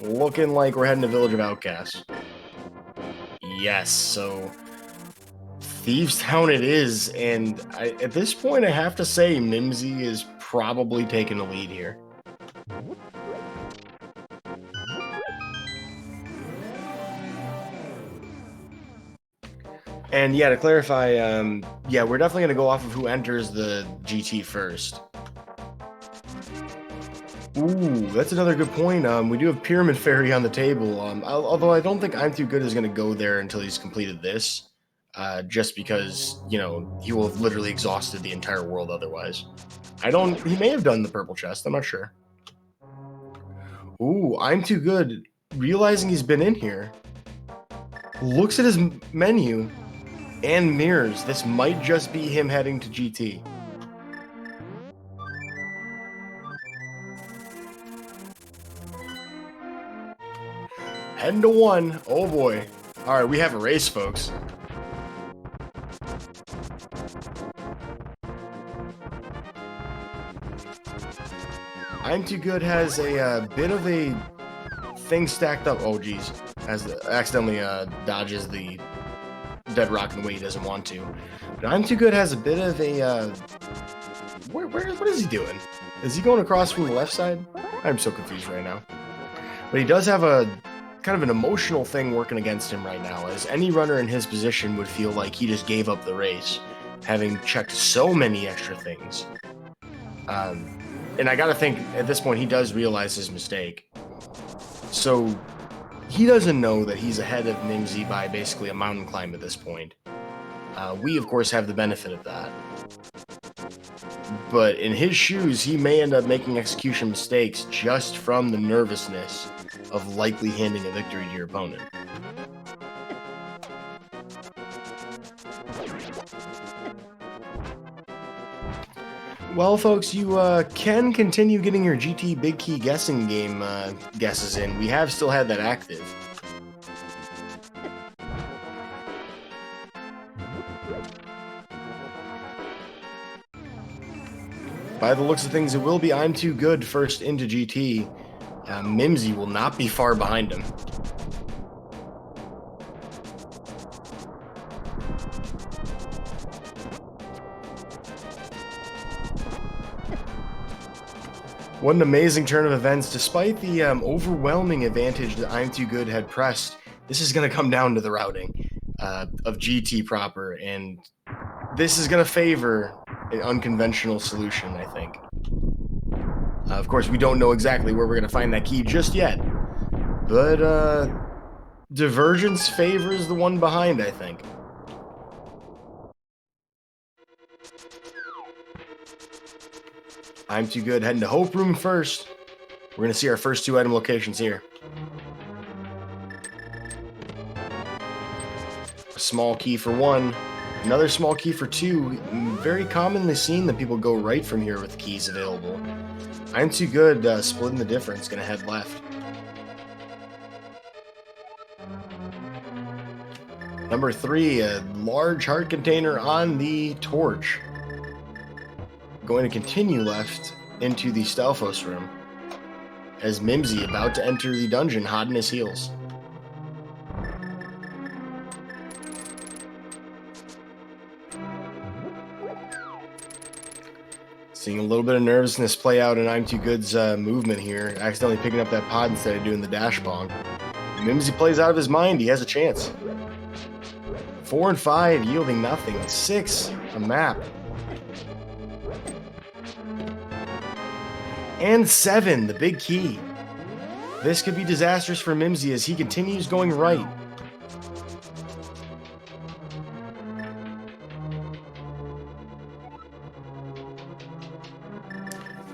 looking like we're heading to Village of Outcasts. Yes, so Thieves Town it is, and at this point I have to say Mimsy is probably taking the lead here. And yeah, to clarify, yeah, we're definitely going to go off of who enters the GT first. Ooh, that's another good point. We do have Pyramid Fairy on the table. Although I don't think I'm Too Good is going to go there until he's completed this. Just because, you know, he will have literally exhausted the entire world otherwise. He may have done the purple chest. I'm not sure. Ooh, I'm Too Good. Realizing he's been in here. Looks at his menu and mirrors. This might just be him heading to GT. Heading to 1. Oh boy. All right, we have a race, folks. I'm Too Good has a bit of a thing stacked up. Oh geez, accidentally dodges the dead rock in the way he doesn't want to. But I'm Too Good has a bit of a what is he doing? Is he going across from the left side? I'm so confused right now. But he does have a kind of an emotional thing working against him right now, as any runner in his position would feel like he just gave up the race, having checked so many extra things. And I gotta think, at this point, he does realize his mistake. So, he doesn't know that he's ahead of Mimsy by basically a mountain climb at this point. We, of course, have the benefit of that. But in his shoes, he may end up making execution mistakes just from the nervousness of likely handing a victory to your opponent. Well, folks, you can continue getting your GT Big Key guessing game guesses in. We have still had that active. By the looks of things, it will be I'm Too Good first into GT. Mimsy will not be far behind him. What an amazing turn of events. Despite the overwhelming advantage that I'm Too Good had pressed, this is going to come down to the routing of GT proper, and this is going to favor an unconventional solution, I think. Of course, we don't know exactly where we're going to find that key just yet, but Divergence favors the one behind, I think. I'm Too Good heading to Hope Room first. We're going to see our first 2 item locations here. A small key for 1, another small key for 2. Very commonly seen that people go right from here with keys available. I'm Too Good splitting the difference, going to head left. Number 3, a large heart container on the torch. Going to continue left into the Stalfos room, as Mimsy about to enter the dungeon hot in his heels. Seeing a little bit of nervousness play out in I'm Too Good's movement here, accidentally picking up that pod instead of doing the dash bong. Mimsy plays out of his mind, he has a chance. 4 and 5 yielding nothing. 6, a map. And 7, the big key. This could be disastrous for Mimsy as he continues going right.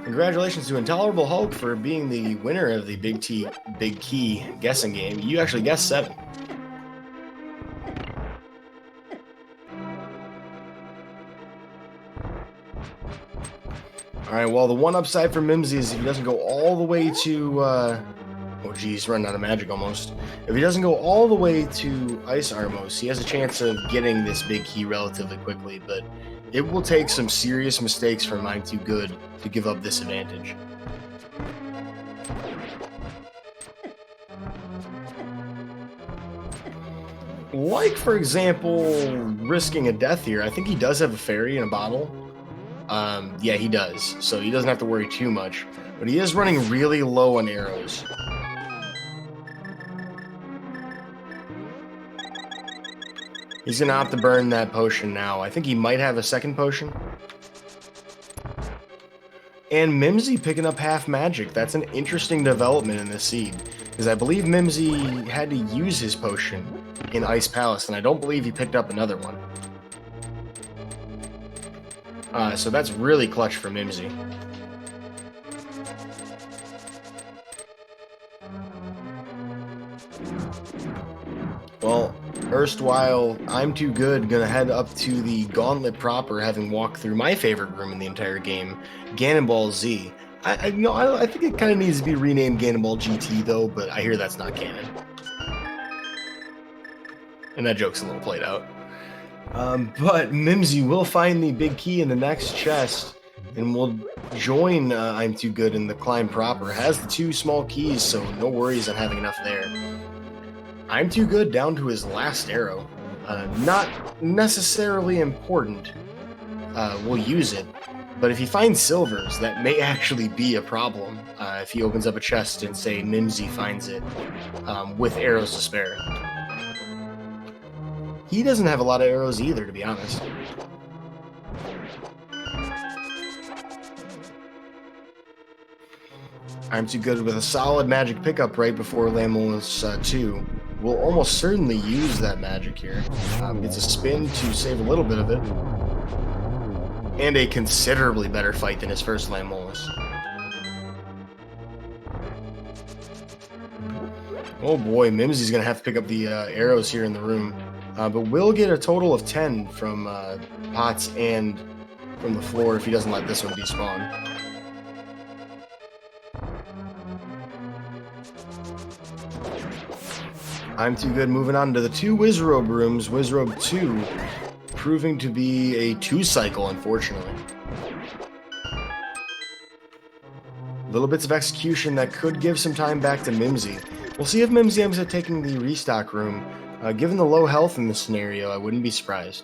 Congratulations to Intolerable Hulk for being the winner of the Big Key guessing game. You actually guessed 7. Alright, well, the one upside for Mimsy is if he doesn't go all the way to, oh geez, running out of magic almost. If he doesn't go all the way to Ice Armos, he has a chance of getting this big key relatively quickly, but it will take some serious mistakes from I'm Too Good to give up this advantage. Like, for example, risking a death here. I think he does have a fairy in a bottle. Yeah, he does, so he doesn't have to worry too much. But he is running really low on arrows. He's going to opt to burn that potion now. I think he might have a second potion. And Mimsy picking up half magic. That's an interesting development in this seed. Because I believe Mimsy had to use his potion in Ice Palace, and I don't believe he picked up another one. So that's really clutch for Mimsy. Well, erstwhile, I'm2good gonna head up to the Gauntlet proper, having walked through my favorite room in the entire game, Ganon Ball Z. I think it kind of needs to be renamed Ganon Ball GT though, but I hear that's not canon. And that joke's a little played out. But Mimsy will find the big key in the next chest, and will join I'm2good in the climb proper. Has the 2 small keys, so no worries on having enough there. I'm2good down to his last arrow. Not necessarily important. We'll use it. But if he finds silvers, that may actually be a problem. If he opens up a chest and, say, Mimsy finds it with arrows to spare. He doesn't have a lot of arrows either, to be honest. I'm2good with a solid magic pickup right before Lamolus 2. Will almost certainly use that magic here. Gets a spin to save a little bit of it. And a considerably better fight than his first Lamolus. Oh boy, Mimsy's going to have to pick up the arrows here in the room. But will get a total of 10 from pots and from the floor if he doesn't let this one despawn. I'm2good moving on to the 2 Wizrobe rooms. Wizrobe 2 proving to be a 2-cycle, unfortunately. Little bits of execution that could give some time back to Mimsy. We'll see if Mimsy ends up taking the restock room. Given the low health in this scenario, I wouldn't be surprised.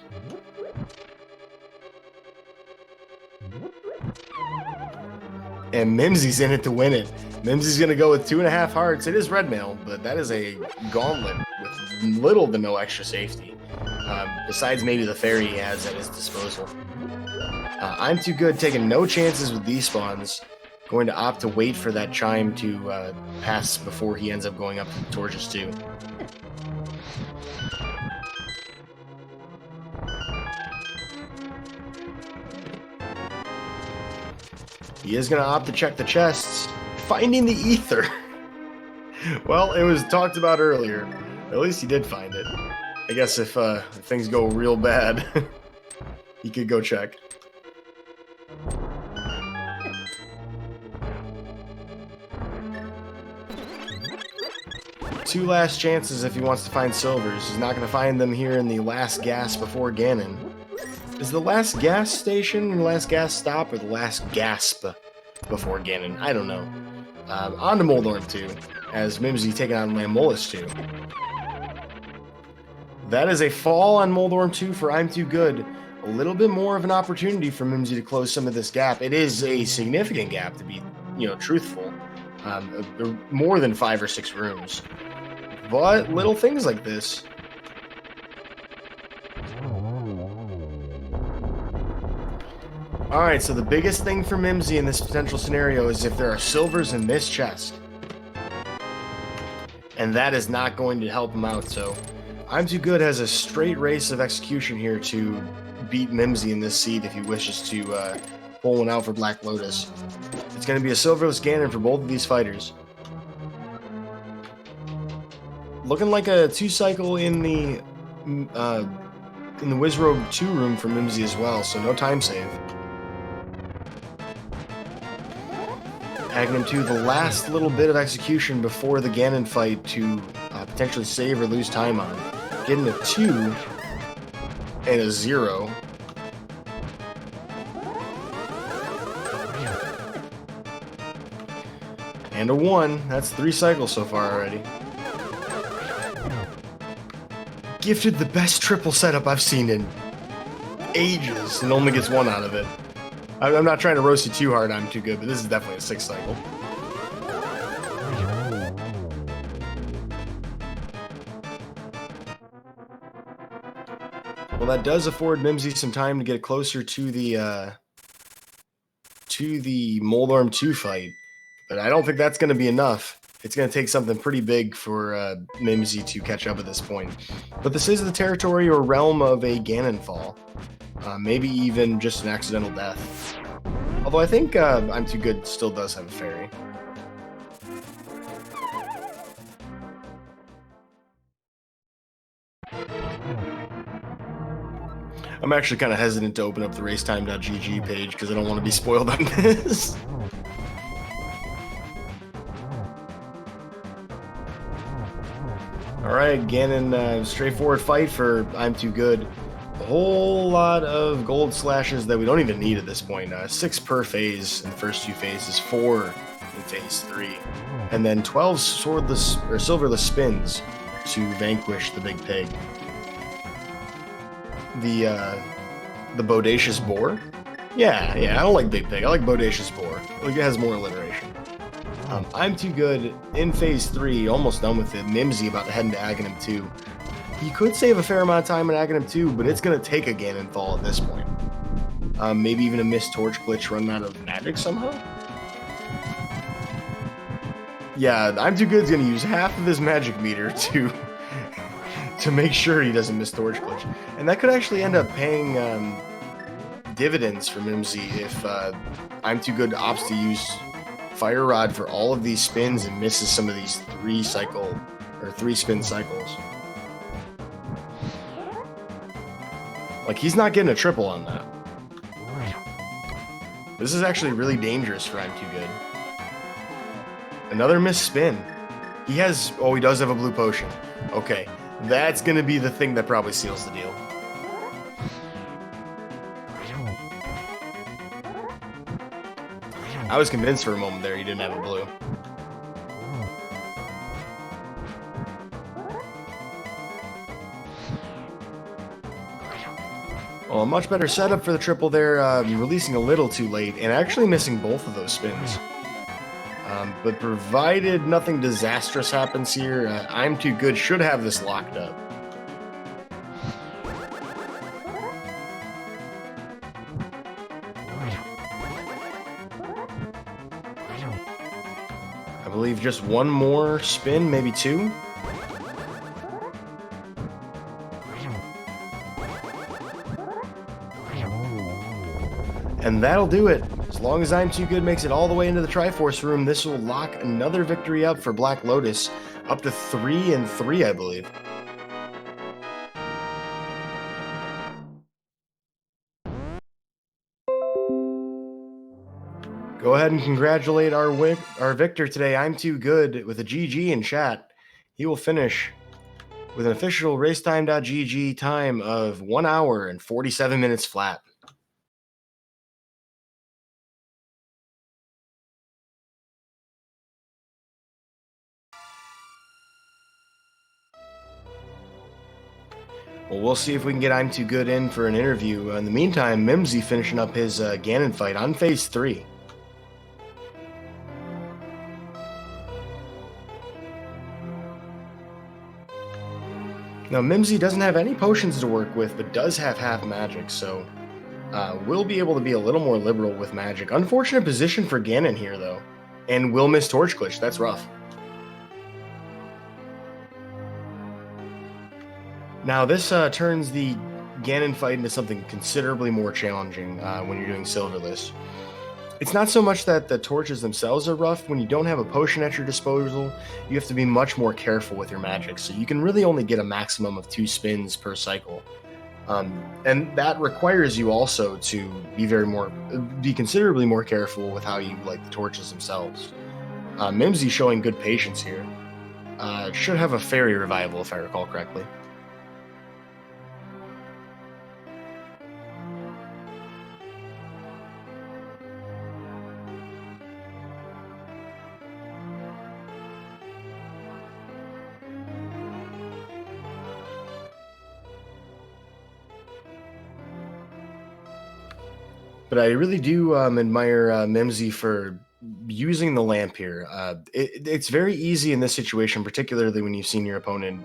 And Mimsy's in it to win it. Mimsy's going to go with 2.5 hearts. It is red mail, but that is a gauntlet with little to no extra safety. Besides maybe the fairy he has at his disposal. I'm2good taking no chances with these spawns. Going to opt to wait for that chime to pass before he ends up going up to the torches too. He is going to opt to check the chests. Finding the ether. Well, it was talked about earlier. At least he did find it. I guess if things go real bad, he could go check. Two last chances if he wants to find silvers. He's not going to find them here in the last gas before Ganon. Is the last gas station and last gas stop, or the last gasp before Ganon? I don't know. On to Moldorm 2, as Mimsy taking on Lamolus 2. That is a fall on Moldorm 2 for I'm2good. A little bit more of an opportunity for Mimsy to close some of this gap. It is a significant gap, to be, truthful. More than 5 or 6 rooms. But little things like this. Alright, so the biggest thing for Mimsy in this potential scenario is if there are silvers in this chest. And that is not going to help him out, so I'm2good has a straight race of execution here to beat Mimsy in this seed if he wishes to pull one out for Black Lotus. It's going to be a silverless Ganon for both of these fighters. Looking like a 2-cycle in the Wizrobe 2 room for Mimsy as well, so no time save. Tagging him to the last little bit of execution before the Ganon fight to potentially save or lose time on. Getting a 2 and a 0. And a 1. That's 3 cycles so far already. Gifted the best triple setup I've seen in ages and only gets 1 out of it. I'm not trying to roast you too hard, I'm2good, but this is definitely a 6 cycle. Well, that does afford Mimsy some time to get closer to the to the Moldarm 2 fight, but I don't think that's going to be enough. It's going to take something pretty big for Mimsy to catch up at this point. But this is the territory or realm of a Ganon fall. Maybe even just an accidental death. Although I think I'm2good still does have a fairy. I'm actually kind of hesitant to open up the racetime.gg page because I don't want to be spoiled on this. Alright, Ganon, straightforward fight for I'm2good. A whole lot of gold slashes that we don't even need at this point. 6 per phase in the first 2 phases, 4 in phase 3. And then 12 swordless or silverless spins to vanquish the big pig. The bodacious boar? Yeah, I don't like big pig. I like bodacious boar. Like, it has more alliteration. I'm2good in phase 3, almost done with it. Mimsy about to head into Aghanim 2. He could save a fair amount of time in Aghanim 2, but it's going to take a Ganon fall at this point. Maybe even a missed torch glitch run out of magic somehow? Yeah, I'm2good's going to use half of his magic meter to make sure he doesn't miss torch glitch. And that could actually end up paying dividends for Mimsy if I'm2good opts to use Fire Rod for all of these spins and misses some of these 3 spin cycles. Like, he's not getting a triple on that. This is actually really dangerous for I'm2good. Another missed spin. He does have a blue potion. Okay, that's gonna be the thing that probably seals the deal. I was convinced for a moment there he didn't have a blue. Well, a much better setup for the triple there, releasing a little too late and actually missing both of those spins. But provided nothing disastrous happens here, I'm2good should have this locked up. I believe just one more spin, maybe 2. And that'll do it. As long as I'm2good makes it all the way into the Triforce room, this will lock another victory up for Black Lotus, up to 3-3, I believe. Go ahead and congratulate our victor today, I'm2good, with a GG in chat. He will finish with an official racetime.gg time of 1 hour and 47 minutes flat. Well, we'll see if we can get I'm2good in for an interview. In the meantime, Mimsy finishing up his Ganon fight on phase 3. Now, Mimsy doesn't have any potions to work with, but does have half magic, so will be able to be a little more liberal with magic. Unfortunate position for Ganon here, though. And will miss Torch Glitch. That's rough. Now, this turns the Ganon fight into something considerably more challenging when you're doing Silverless. It's not so much that the torches themselves are rough. When you don't have a potion at your disposal, you have to be much more careful with your magic. So you can really only get a maximum of 2 spins per cycle. And that requires you also to be considerably more careful with how you light the torches themselves. Mimsy showing good patience here. Should have a fairy revival if I recall correctly. But I really do admire Mimsy for using the lamp here. It's very easy in this situation, particularly when you've seen your opponent,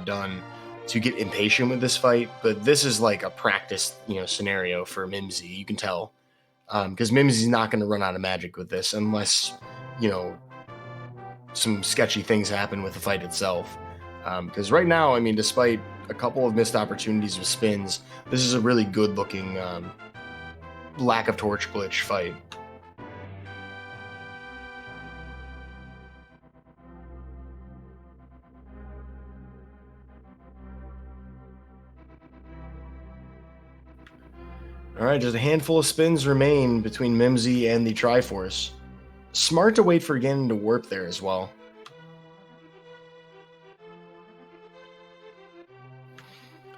done, to get impatient with this fight. But this is like a practice, scenario for Mimsy. You can tell because Mimsy's not going to run out of magic with this unless, some sketchy things happen with the fight itself. Because right now, I mean, despite a couple of missed opportunities with spins, this is a really good-looking lack of torch glitch fight. All right, just a handful of spins remain between Mimsy and the Triforce. Smart to wait for Ganon to warp there as well.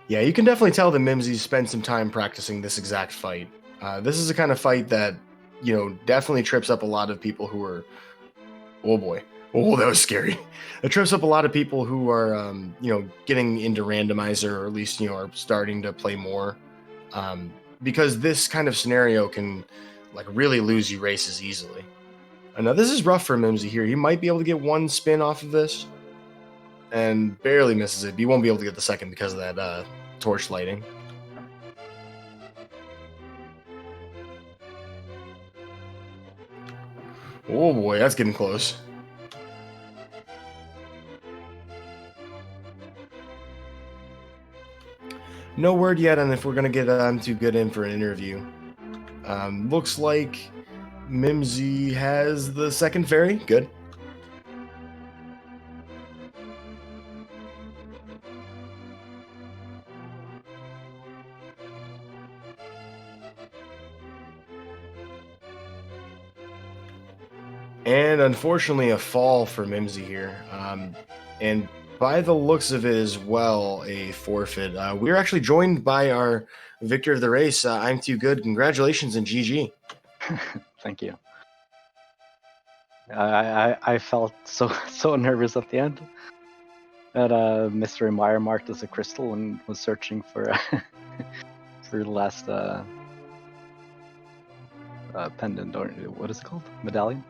Yeah, you can definitely tell that Mimsy spent some time practicing this exact fight. This is the kind of fight that, definitely trips up a lot of people who are... Oh boy. Oh, that was scary. It trips up a lot of people who are, getting into randomizer, or at least, are starting to play more. Because this kind of scenario can, really lose you races easily. Now, this is rough for Mimsy here. He might be able to get one spin off of this, and barely misses it. But he won't be able to get the second because of that torch lighting. Oh boy, that's getting close. No word yet on if we're going to get I'm2good in for an interview. Looks like Mimsy has the second fairy. Good. And unfortunately, a fall for Mimsy here. And by the looks of it as well, a forfeit. We're actually joined by our victor of the race, I'm2good. Congratulations and GG. Thank you. I felt so nervous at the end that Mr. Meyer marked as a crystal and was searching for for the last pendant, or what is it called? Medallion?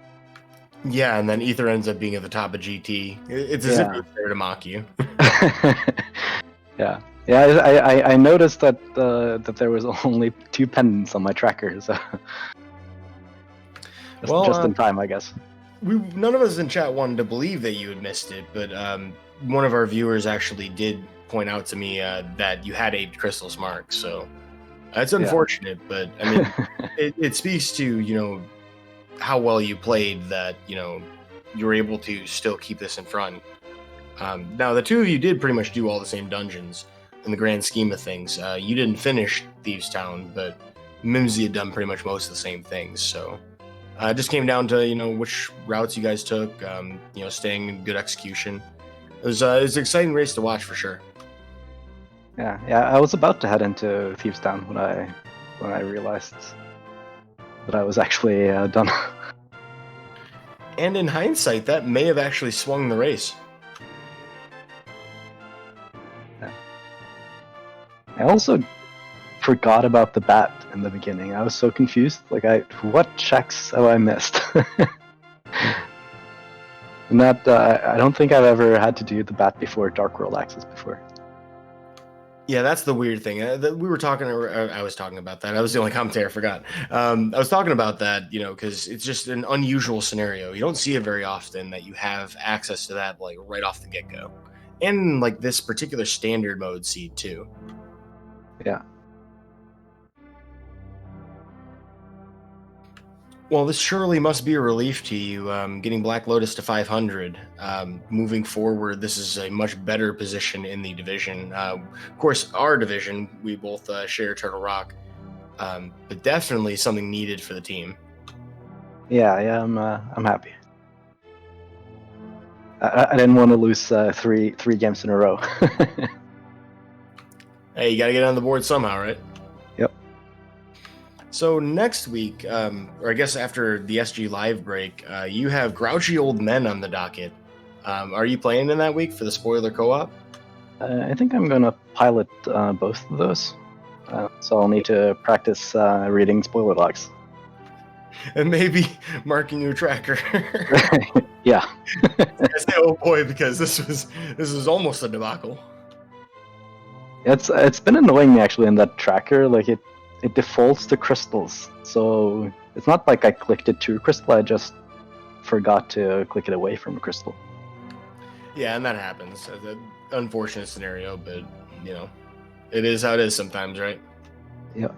Yeah, and then Ether ends up being at the top of GT. It's as if he was there to mock you. Yeah. I noticed that that there was only 2 pendants on my tracker, so just in time, I guess. None of us in chat wanted to believe that you had missed it, but one of our viewers actually did point out to me that you had 8 crystals marked. So it's unfortunate, but I mean, it speaks to how well you played that you were able to still keep this in front. Now the two of you did pretty much do all the same dungeons in the grand scheme of things. You didn't finish Thieves Town, but Mimsy had done pretty much most of the same things. So it just came down to which routes you guys took. Staying in good execution. It was an exciting race to watch for sure. Yeah. I was about to head into Thieves Town when I realized that I was actually done. And in hindsight, that may have actually swung the race. Yeah. I also forgot about the bat in the beginning. I was so confused. What checks have I missed? And that I don't think I've ever had to do the bat before Dark World Access before. Yeah, that's the weird thing. We were talking, I was talking about that. I was the only commentator, I forgot. I was talking about that, because it's just an unusual scenario. You don't see it very often that you have access to that, right off the get-go. And, this particular standard mode seed, too. Yeah. Well, this surely must be a relief to you, getting Black Lotus to 500. Moving forward, this is a much better position in the division. Of course, our division, we both share Turtle Rock, but definitely something needed for the team. Yeah, I'm happy. I didn't want to lose three games in a row. Hey, you got to get on the board somehow, right? Yep. So next week, or I guess after the SG Live break, you have Grouchy Old Men on the docket. Are you playing in that week for the spoiler co-op? I think I'm going to pilot both of those. So I'll need to practice reading spoiler logs. And maybe marking your tracker. Yeah. I say, oh boy, because this was almost a debacle. It's been annoying me actually in that tracker. it defaults to crystals. So it's not like I clicked it to a crystal, I just forgot to click it away from a crystal. Yeah, and that happens. It's an unfortunate scenario, but it is how it is sometimes, right? Yeah.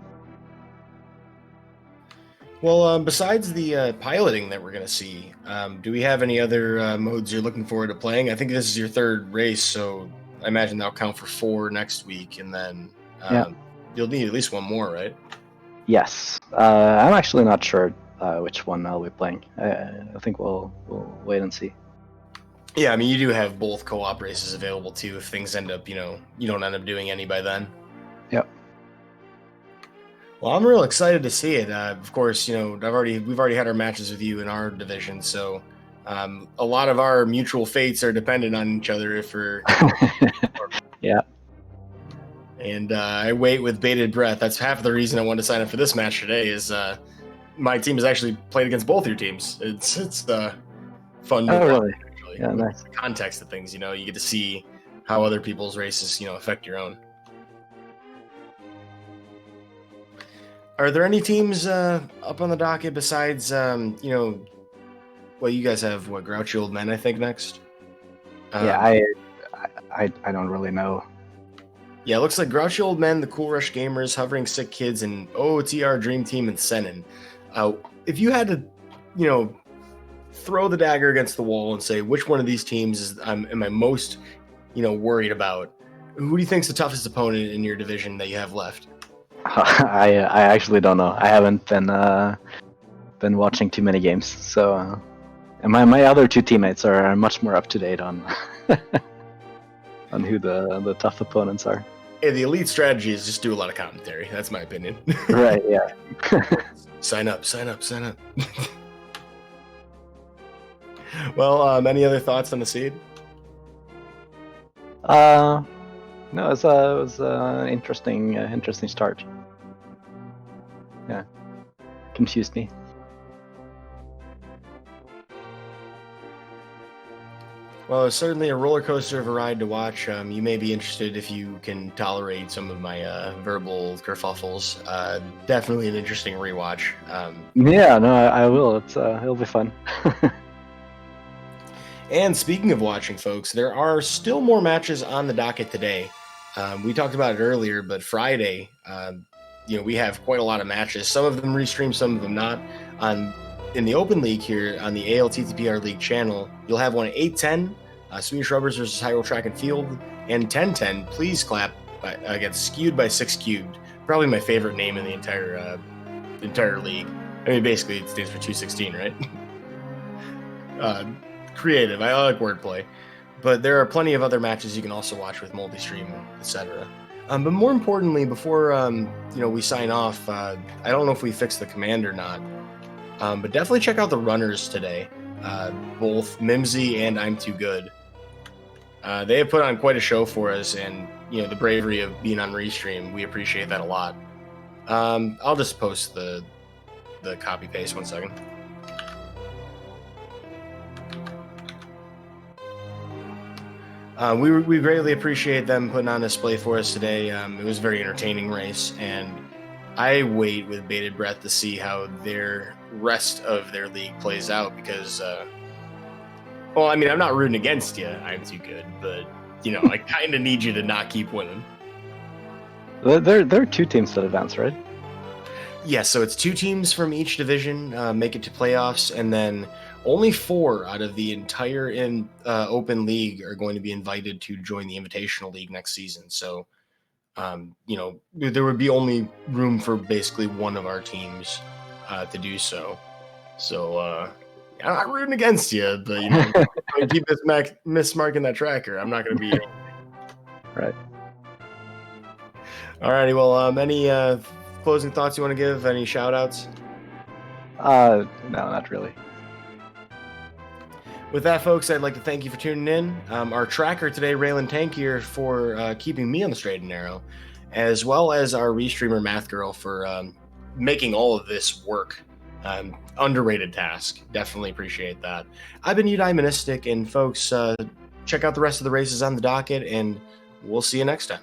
Well, besides the piloting that we're going to see, do we have any other modes you're looking forward to playing? I think this is your third race, so I imagine that'll count for 4 next week, and then you'll need at least one more, right? Yes. I'm actually not sure which one I'll be playing. I think we'll wait and see. Yeah, I mean, you do have both co-op races available too if things end up, you don't end up doing any by then. Yep. Well, I'm real excited to see it. Of course, we've already had our matches with you in our division, so a lot of our mutual fates are dependent on each other if we're. Yeah. And I wait with bated breath. That's half of the reason I wanted to sign up for this match today. Is my team has actually played against both your teams. It's fun to Oh, watch, really? actually. Yeah, nice. The context of things, you get to see how other people's races, affect your own. Are there any teams up on the docket besides, well, you guys have Grouchy Old Men, I think, next. Yeah, I don't really know. Yeah, it looks like Grouchy Old Men, the Cool Rush Gamers, Hovering Sick Kids, and OOTR Dream Team and Senin. If you had to, throw the dagger against the wall and say which one of these teams am I most, worried about, who do you think's the toughest opponent in your division that you have left? I actually don't know. I haven't been watching too many games, so and my other 2 teammates are much more up to date on on who the tough opponents are. Hey, the elite strategy is just do a lot of commentary. That's my opinion. Right? Yeah. Sign up. Well, any other thoughts on the seed? No, it was an interesting start. Yeah, confused me. Well, it's certainly a roller coaster of a ride to watch. You may be interested if you can tolerate some of my verbal kerfuffles. Definitely an interesting rewatch. Yeah, no, I will. It'll be fun. And speaking of watching, folks, there are still more matches on the docket today. We talked about it earlier, but Friday, we have quite a lot of matches. Some of them restream, some of them not. In the Open League here on the ALTTPR League channel, you'll have one at 8:10, Swedish Rubbers versus Hyrule Track and Field, and 10:10, Please Clap against Skewed by 6 Cubed. Probably my favorite name in the entire league. I mean, basically it stands for 216, right? Creative. I like wordplay. But there are plenty of other matches you can also watch with multi-stream, etc. But more importantly, before we sign off, I don't know if we fixed the command or not, but definitely check out the runners today, both Mimsy and I'm2good. They have put on quite a show for us, and the bravery of being on Restream, we appreciate that a lot. I'll just post the copy paste 1 second. We greatly appreciate them putting on display for us today. It was a very entertaining race, and I wait with bated breath to see how their rest of their league plays out because, well, I mean, I'm not rooting against you. I'm too good, but, I kind of need you to not keep winning. There are 2 teams that advance, right? Yeah, so it's 2 teams from each division make it to playoffs, and then only 4 out of the entire Open League are going to be invited to join the Invitational League next season. So, there would be only room for basically one of our teams to do so. So, I'm not rooting against you, but, keep mismarking that tracker. I'm not going to be Right. Alrighty, well, any closing thoughts you want to give? Any shout-outs? No, not really. With that, folks, I'd like to thank you for tuning in. Our tracker today, Raylan Tankier, for keeping me on the straight and narrow, as well as our restreamer Math Girl for making all of this work. Underrated task. Definitely appreciate that. I've been Eudaimonistic, and folks, check out the rest of the races on the docket, and we'll see you next time.